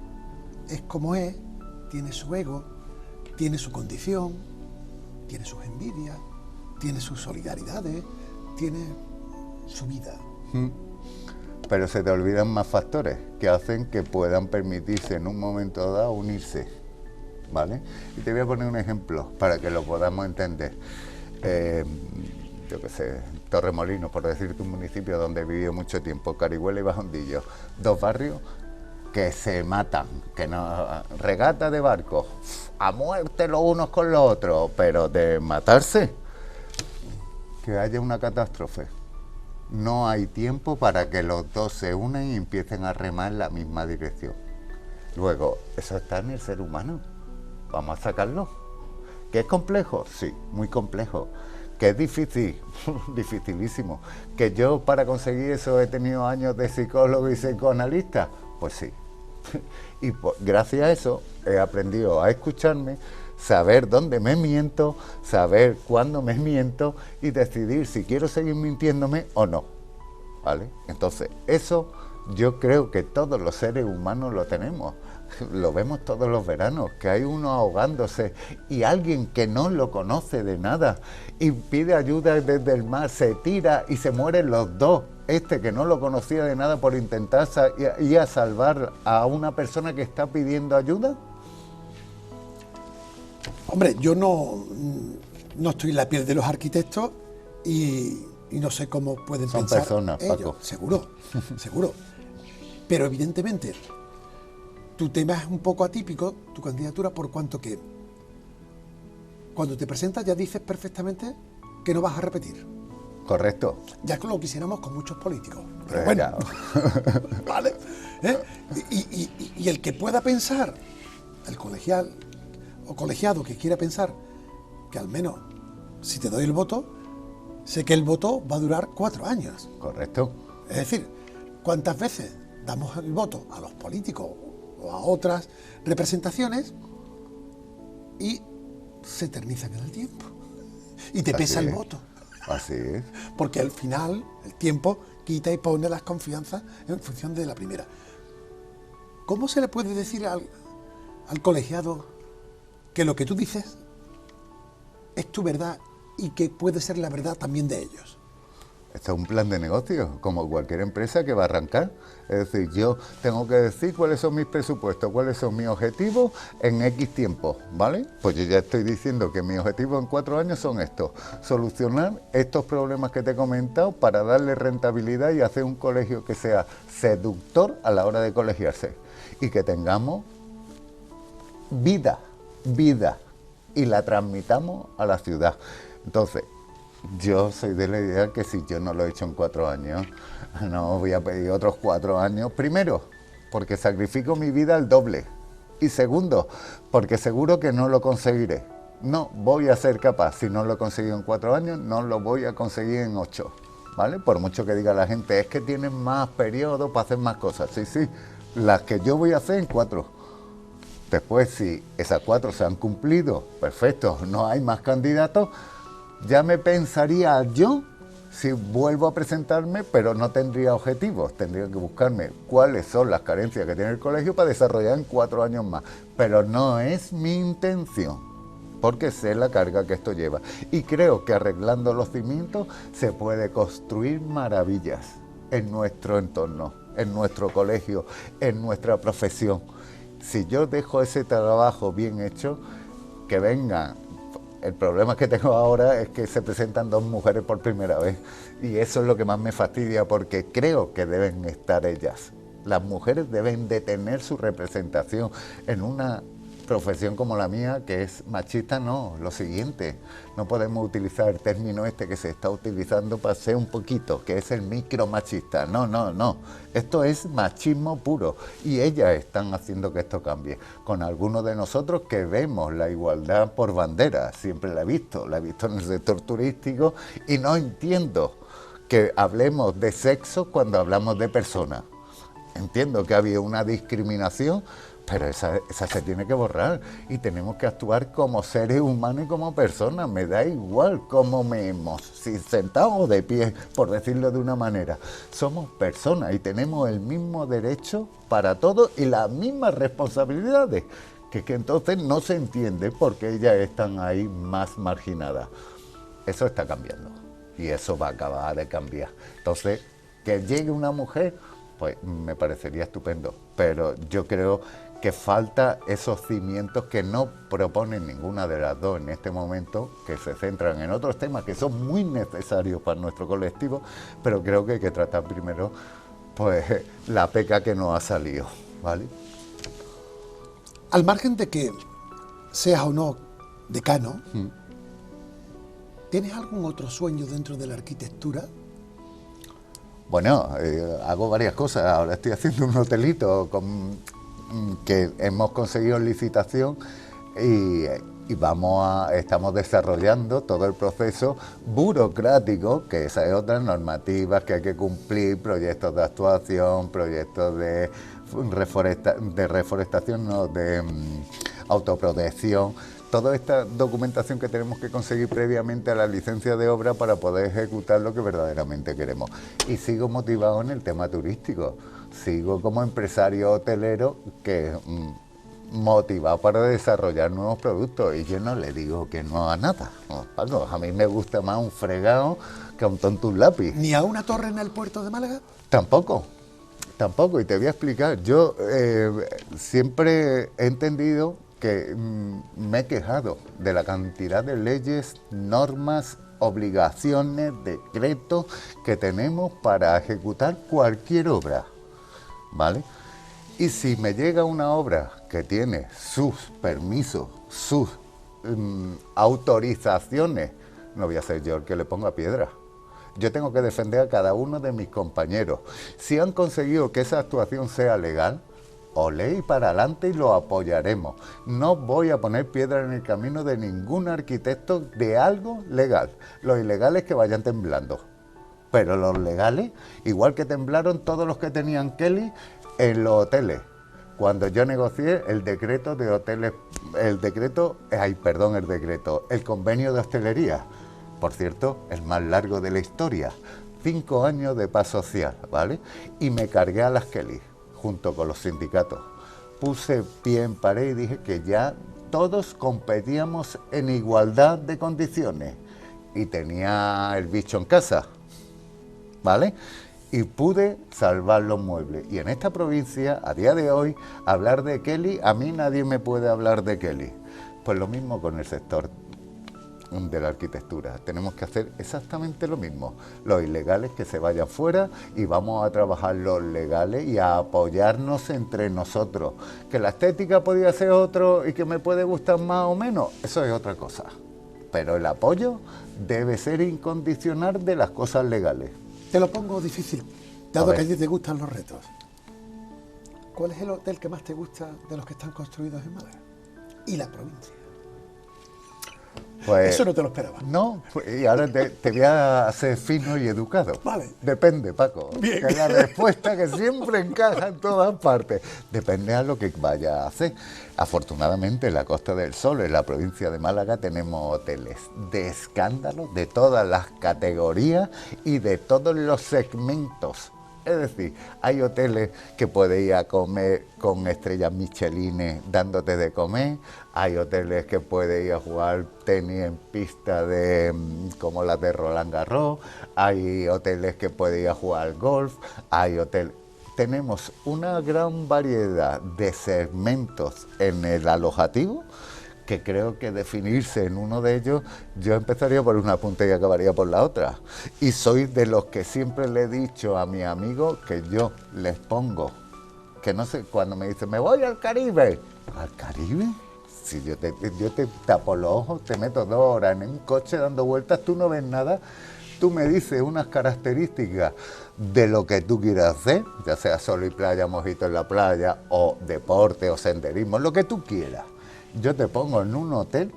es como es, tiene su ego, tiene su condición, tiene sus envidias, tiene sus solidaridades, tiene su vida? Pero se te olvidan más factores que hacen que puedan permitirse en un momento dado unirse, ¿vale? Y te voy a poner un ejemplo para que lo podamos entender. Yo qué sé, Torremolinos, por decirte un municipio donde he vivido mucho tiempo, Carihuela y Bajondillo, dos barrios que se matan, que no, regata de barcos, a muerte los unos con los otros, pero de matarse, que haya una catástrofe. No hay tiempo para que los dos se unan y empiecen a remar en la misma dirección. Luego, eso está en el ser humano, vamos a sacarlo. ¿Que es complejo? Sí, muy complejo. ¿Que es difícil? Dificilísimo. ¿Que yo para conseguir eso he tenido años de psicólogo y psicoanalista? Pues sí. Y gracias a eso he aprendido a escucharme, saber dónde me miento, saber cuándo me miento y decidir si quiero seguir mintiéndome o no, ¿vale? Entonces, eso yo creo que todos los seres humanos lo tenemos. Lo vemos todos los veranos, que hay uno ahogándose y alguien que no lo conoce de nada y pide ayuda desde el mar, se tira y se mueren los dos. Este que no lo conocía de nada por intentar ir a salvar a una persona que está pidiendo ayuda. Hombre, yo no estoy en la piel de los arquitectos y no sé cómo pueden Son pensar personas, ellos. Paco. Seguro, seguro. Pero evidentemente, tu tema es un poco atípico, tu candidatura, por cuanto que cuando te presentas ya dices perfectamente que no vas a repetir. Correcto. Ya que lo quisiéramos con muchos políticos. Pero bueno, ¿vale? Y el que pueda pensar, el colegial o colegiado que quiera pensar que al menos si te doy el voto, sé que el voto va a durar 4 años. Correcto. Es decir, ¿cuántas veces damos el voto a los políticos o a otras representaciones y se eternizan en el tiempo? Y te pesa el voto. Así es. Porque al final el tiempo quita y pone las confianzas en función de la primera. ¿Cómo se le puede decir al colegiado que lo que tú dices es tu verdad y que puede ser la verdad también de ellos? esto es un plan de negocio, como cualquier empresa que va a arrancar. Es decir, yo tengo que decir cuáles son mis presupuestos, cuáles son mis objetivos en X tiempo, ¿vale? Pues yo ya estoy diciendo que mis objetivos en 4 años son estos: solucionar estos problemas que te he comentado para darle rentabilidad y hacer un colegio que sea seductor a la hora de colegiarse y que tengamos vida, y la transmitamos a la ciudad. Entonces, yo soy de la idea que si yo no lo he hecho en 4 años, no voy a pedir otros 4 años. Primero, porque sacrifico mi vida al doble. Y segundo, porque seguro que no lo conseguiré. No voy a ser capaz. Si no lo he conseguido en 4 años, no lo voy a conseguir en 8. ¿Vale? Por mucho que diga la gente, es que tienen más periodos para hacer más cosas. Sí, sí, las que yo voy a hacer en 4. Después, si esas 4 se han cumplido, perfecto, no hay más candidatos, ya me pensaría yo si vuelvo a presentarme, pero no tendría objetivos. Tendría que buscarme cuáles son las carencias que tiene el colegio para desarrollar en 4 años más. Pero no es mi intención, porque sé la carga que esto lleva. Y creo que arreglando los cimientos se puede construir maravillas en nuestro entorno, en nuestro colegio, en nuestra profesión. Si yo dejo ese trabajo bien hecho, que vengan. El problema que tengo ahora es que se presentan 2 mujeres por primera vez y eso es lo que más me fastidia, porque creo que deben estar ellas. Las mujeres deben de tener su representación en una profesión como la mía, que es machista. No, lo siguiente, no podemos utilizar el término este que se está utilizando para ser un poquito, que es el micromachista. No, esto es machismo puro y ellas están haciendo que esto cambie. Con algunos de nosotros que vemos la igualdad por bandera, siempre la he visto en el sector turístico y no entiendo que hablemos de sexo cuando hablamos de personas. Entiendo que había una discriminación, pero esa se tiene que borrar y tenemos que actuar como seres humanos y como personas. Me da igual cómo meemos, si sentados o de pie, por decirlo de una manera. Somos personas y tenemos el mismo derecho para todo y las mismas responsabilidades, que entonces no se entiende por qué ellas están ahí más marginadas. Eso está cambiando y eso va a acabar de cambiar. Entonces, que llegue una mujer, pues me parecería estupendo, pero yo creo que falta esos cimientos que no proponen ninguna de las dos en este momento, que se centran en otros temas que son muy necesarios para nuestro colectivo, pero creo que hay que tratar primero pues la peca que nos ha salido, ¿vale? Al margen de que seas o no decano, ¿tienes algún otro sueño dentro de la arquitectura? Bueno, hago varias cosas. Ahora estoy haciendo un hotelito que hemos conseguido en licitación y estamos desarrollando todo el proceso burocrático, que esas otras normativas que hay que cumplir, proyectos de actuación, proyectos de reforestación, no, de autoprotección. Toda esta documentación que tenemos que conseguir previamente a la licencia de obra para poder ejecutar lo que verdaderamente queremos. Y sigo motivado en el tema turístico, sigo como empresario hotelero que motivado para desarrollar nuevos productos, y yo no le digo que no a nada. No, a mí me gusta más un fregado que a un tonto un lápiz. ¿Ni a una torre en el puerto de Málaga? Tampoco, y te voy a explicar. Yo siempre he entendido que me he quejado de la cantidad de leyes, normas, obligaciones, decretos que tenemos para ejecutar cualquier obra, ¿vale? Y si me llega una obra que tiene sus permisos, sus autorizaciones, no voy a ser yo el que le ponga piedra. Yo tengo que defender a cada uno de mis compañeros. Si han conseguido que esa actuación sea legal, olé y para adelante y lo apoyaremos. No voy a poner piedra en el camino de ningún arquitecto de algo legal. Los ilegales que vayan temblando. Pero los legales, igual que temblaron todos los que tenían Kelly en los hoteles. Cuando yo negocié el decreto de hoteles, el convenio de hostelería. Por cierto, el más largo de la historia. 5 años de paz social, ¿vale? Y me cargué a las Kelly, junto con los sindicatos. Puse pie en pared y dije que ya todos competíamos en igualdad de condiciones. Y tenía el bicho en casa. ¿vale? Y pude salvar los muebles. Y en esta provincia, a día de hoy, hablar de Kelly, a mí nadie me puede hablar de Kelly. Pues lo mismo con el sector de la arquitectura. Tenemos que hacer exactamente lo mismo. Los ilegales que se vayan fuera y vamos a trabajar los legales y a apoyarnos entre nosotros. Que la estética podría ser otro y que me puede gustar más o menos, eso es otra cosa. Pero el apoyo debe ser incondicional de las cosas legales. Te lo pongo difícil, dado que a ti te gustan los retos. ¿Cuál es el hotel que más te gusta de los que están construidos en Málaga? Y la provincia. Pues, eso no te lo esperaba. No, y ahora te voy a hacer fino y educado. Vale. Depende, Paco. Bien. Que es la respuesta que siempre encaja en todas partes. Depende a lo que vaya a hacer. Afortunadamente, en la Costa del Sol, en la provincia de Málaga, tenemos hoteles de escándalo, de todas las categorías y de todos los segmentos. Es decir, hay hoteles que puedes ir a comer con estrellas Michelin dándote de comer, hay hoteles que puedes ir a jugar tenis en pista como las de Roland Garros, hay hoteles que puedes ir a jugar golf, hay hoteles... Tenemos una gran variedad de segmentos en el alojativo que creo que definirse en uno de ellos, yo empezaría por una punta y acabaría por la otra. Y soy de los que siempre le he dicho a mis amigos que yo les pongo, que no sé, cuando me dicen, me voy al Caribe. ¿Al Caribe? Si yo te tapo los ojos, te meto 2 horas en un coche dando vueltas, tú no ves nada, tú me dices unas características de lo que tú quieras hacer, ya sea sol y playa, mojito en la playa, o deporte, o senderismo, lo que tú quieras. Yo te pongo en un hotel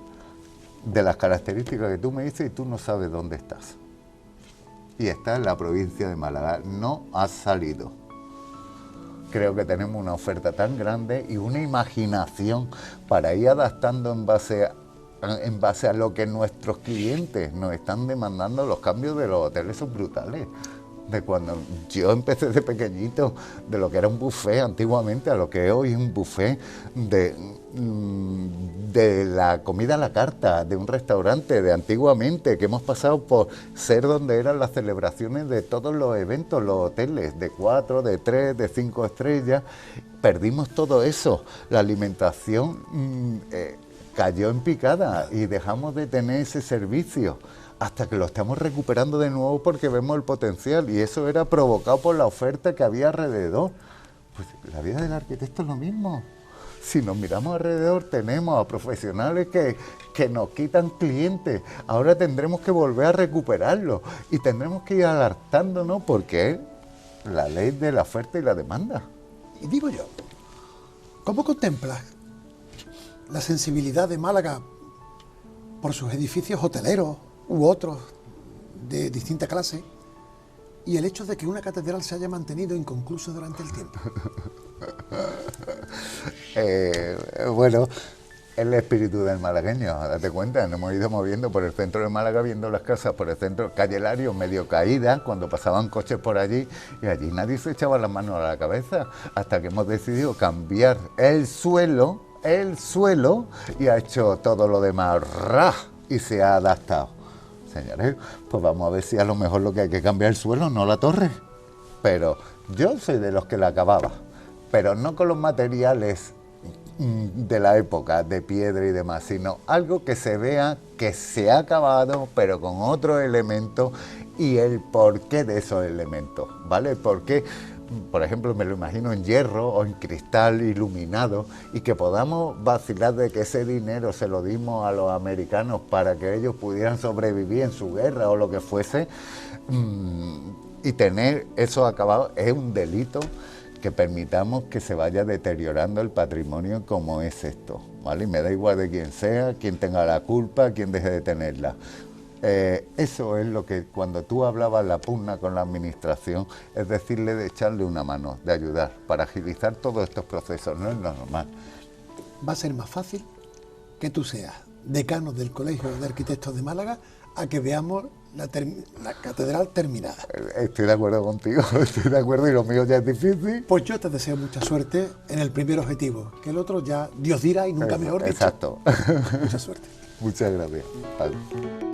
de las características que tú me dices y tú no sabes dónde estás. Y está en la provincia de Málaga, no has salido. Creo que tenemos una oferta tan grande y una imaginación para ir adaptando en base a lo que nuestros clientes nos están demandando. Los cambios de los hoteles son brutales. De cuando yo empecé de pequeñito, de lo que era un buffet antiguamente a lo que es hoy un buffet de la comida a la carta, de un restaurante de antiguamente, que hemos pasado por ser donde eran las celebraciones de todos los eventos, los hoteles de 4, de 3, de 5 estrellas. Perdimos todo eso, la alimentación cayó en picada y dejamos de tener ese servicio. Hasta que lo estamos recuperando de nuevo porque vemos el potencial, y eso era provocado por la oferta que había alrededor. Pues la vida del arquitecto es lo mismo. Si nos miramos alrededor, tenemos a profesionales que nos quitan clientes. Ahora tendremos que volver a recuperarlo y tendremos que ir adaptándonos porque es la ley de la oferta y la demanda. Y digo yo, ¿cómo contemplas la sensibilidad de Málaga por sus edificios hoteleros u otros de distinta clase, y el hecho de que una catedral se haya mantenido inconclusa durante el tiempo? Bueno, el espíritu del malagueño, date cuenta, nos hemos ido moviendo por el centro de Málaga, viendo las casas por el centro, calle Lario, medio caída, cuando pasaban coches por allí, y allí nadie se echaba las manos a la cabeza, hasta que hemos decidido cambiar el suelo, y ha hecho todo lo demás, ¡ra!, y se ha adaptado. Señores, pues vamos a ver si a lo mejor lo que hay que cambiar el suelo, no la torre. Pero yo soy de los que la acababa, pero no con los materiales de la época, de piedra y demás, sino algo que se vea que se ha acabado, pero con otros elementos y el porqué de esos elementos, ¿vale? El porqué. Por ejemplo, me lo imagino en hierro o en cristal iluminado, y que podamos vacilar de que ese dinero se lo dimos a los americanos para que ellos pudieran sobrevivir en su guerra o lo que fuese, y tener eso acabado es un delito. Que permitamos que se vaya deteriorando el patrimonio como es esto, ¿vale? Y me da igual de quién sea, quién tenga la culpa, quién deje de tenerla. Eso es lo que, cuando tú hablabas la pugna con la administración, es decirle de echarle una mano, de ayudar, para agilizar todos estos procesos, no es lo normal. Va a ser más fácil que tú seas decano del Colegio de Arquitectos de Málaga a que veamos la catedral terminada. Estoy de acuerdo contigo, estoy de acuerdo, y lo mío ya es difícil. Pues yo te deseo mucha suerte en el primer objetivo, que el otro ya Dios dirá y nunca mejor dicho. Exacto. Mucha suerte. Muchas gracias. Vale.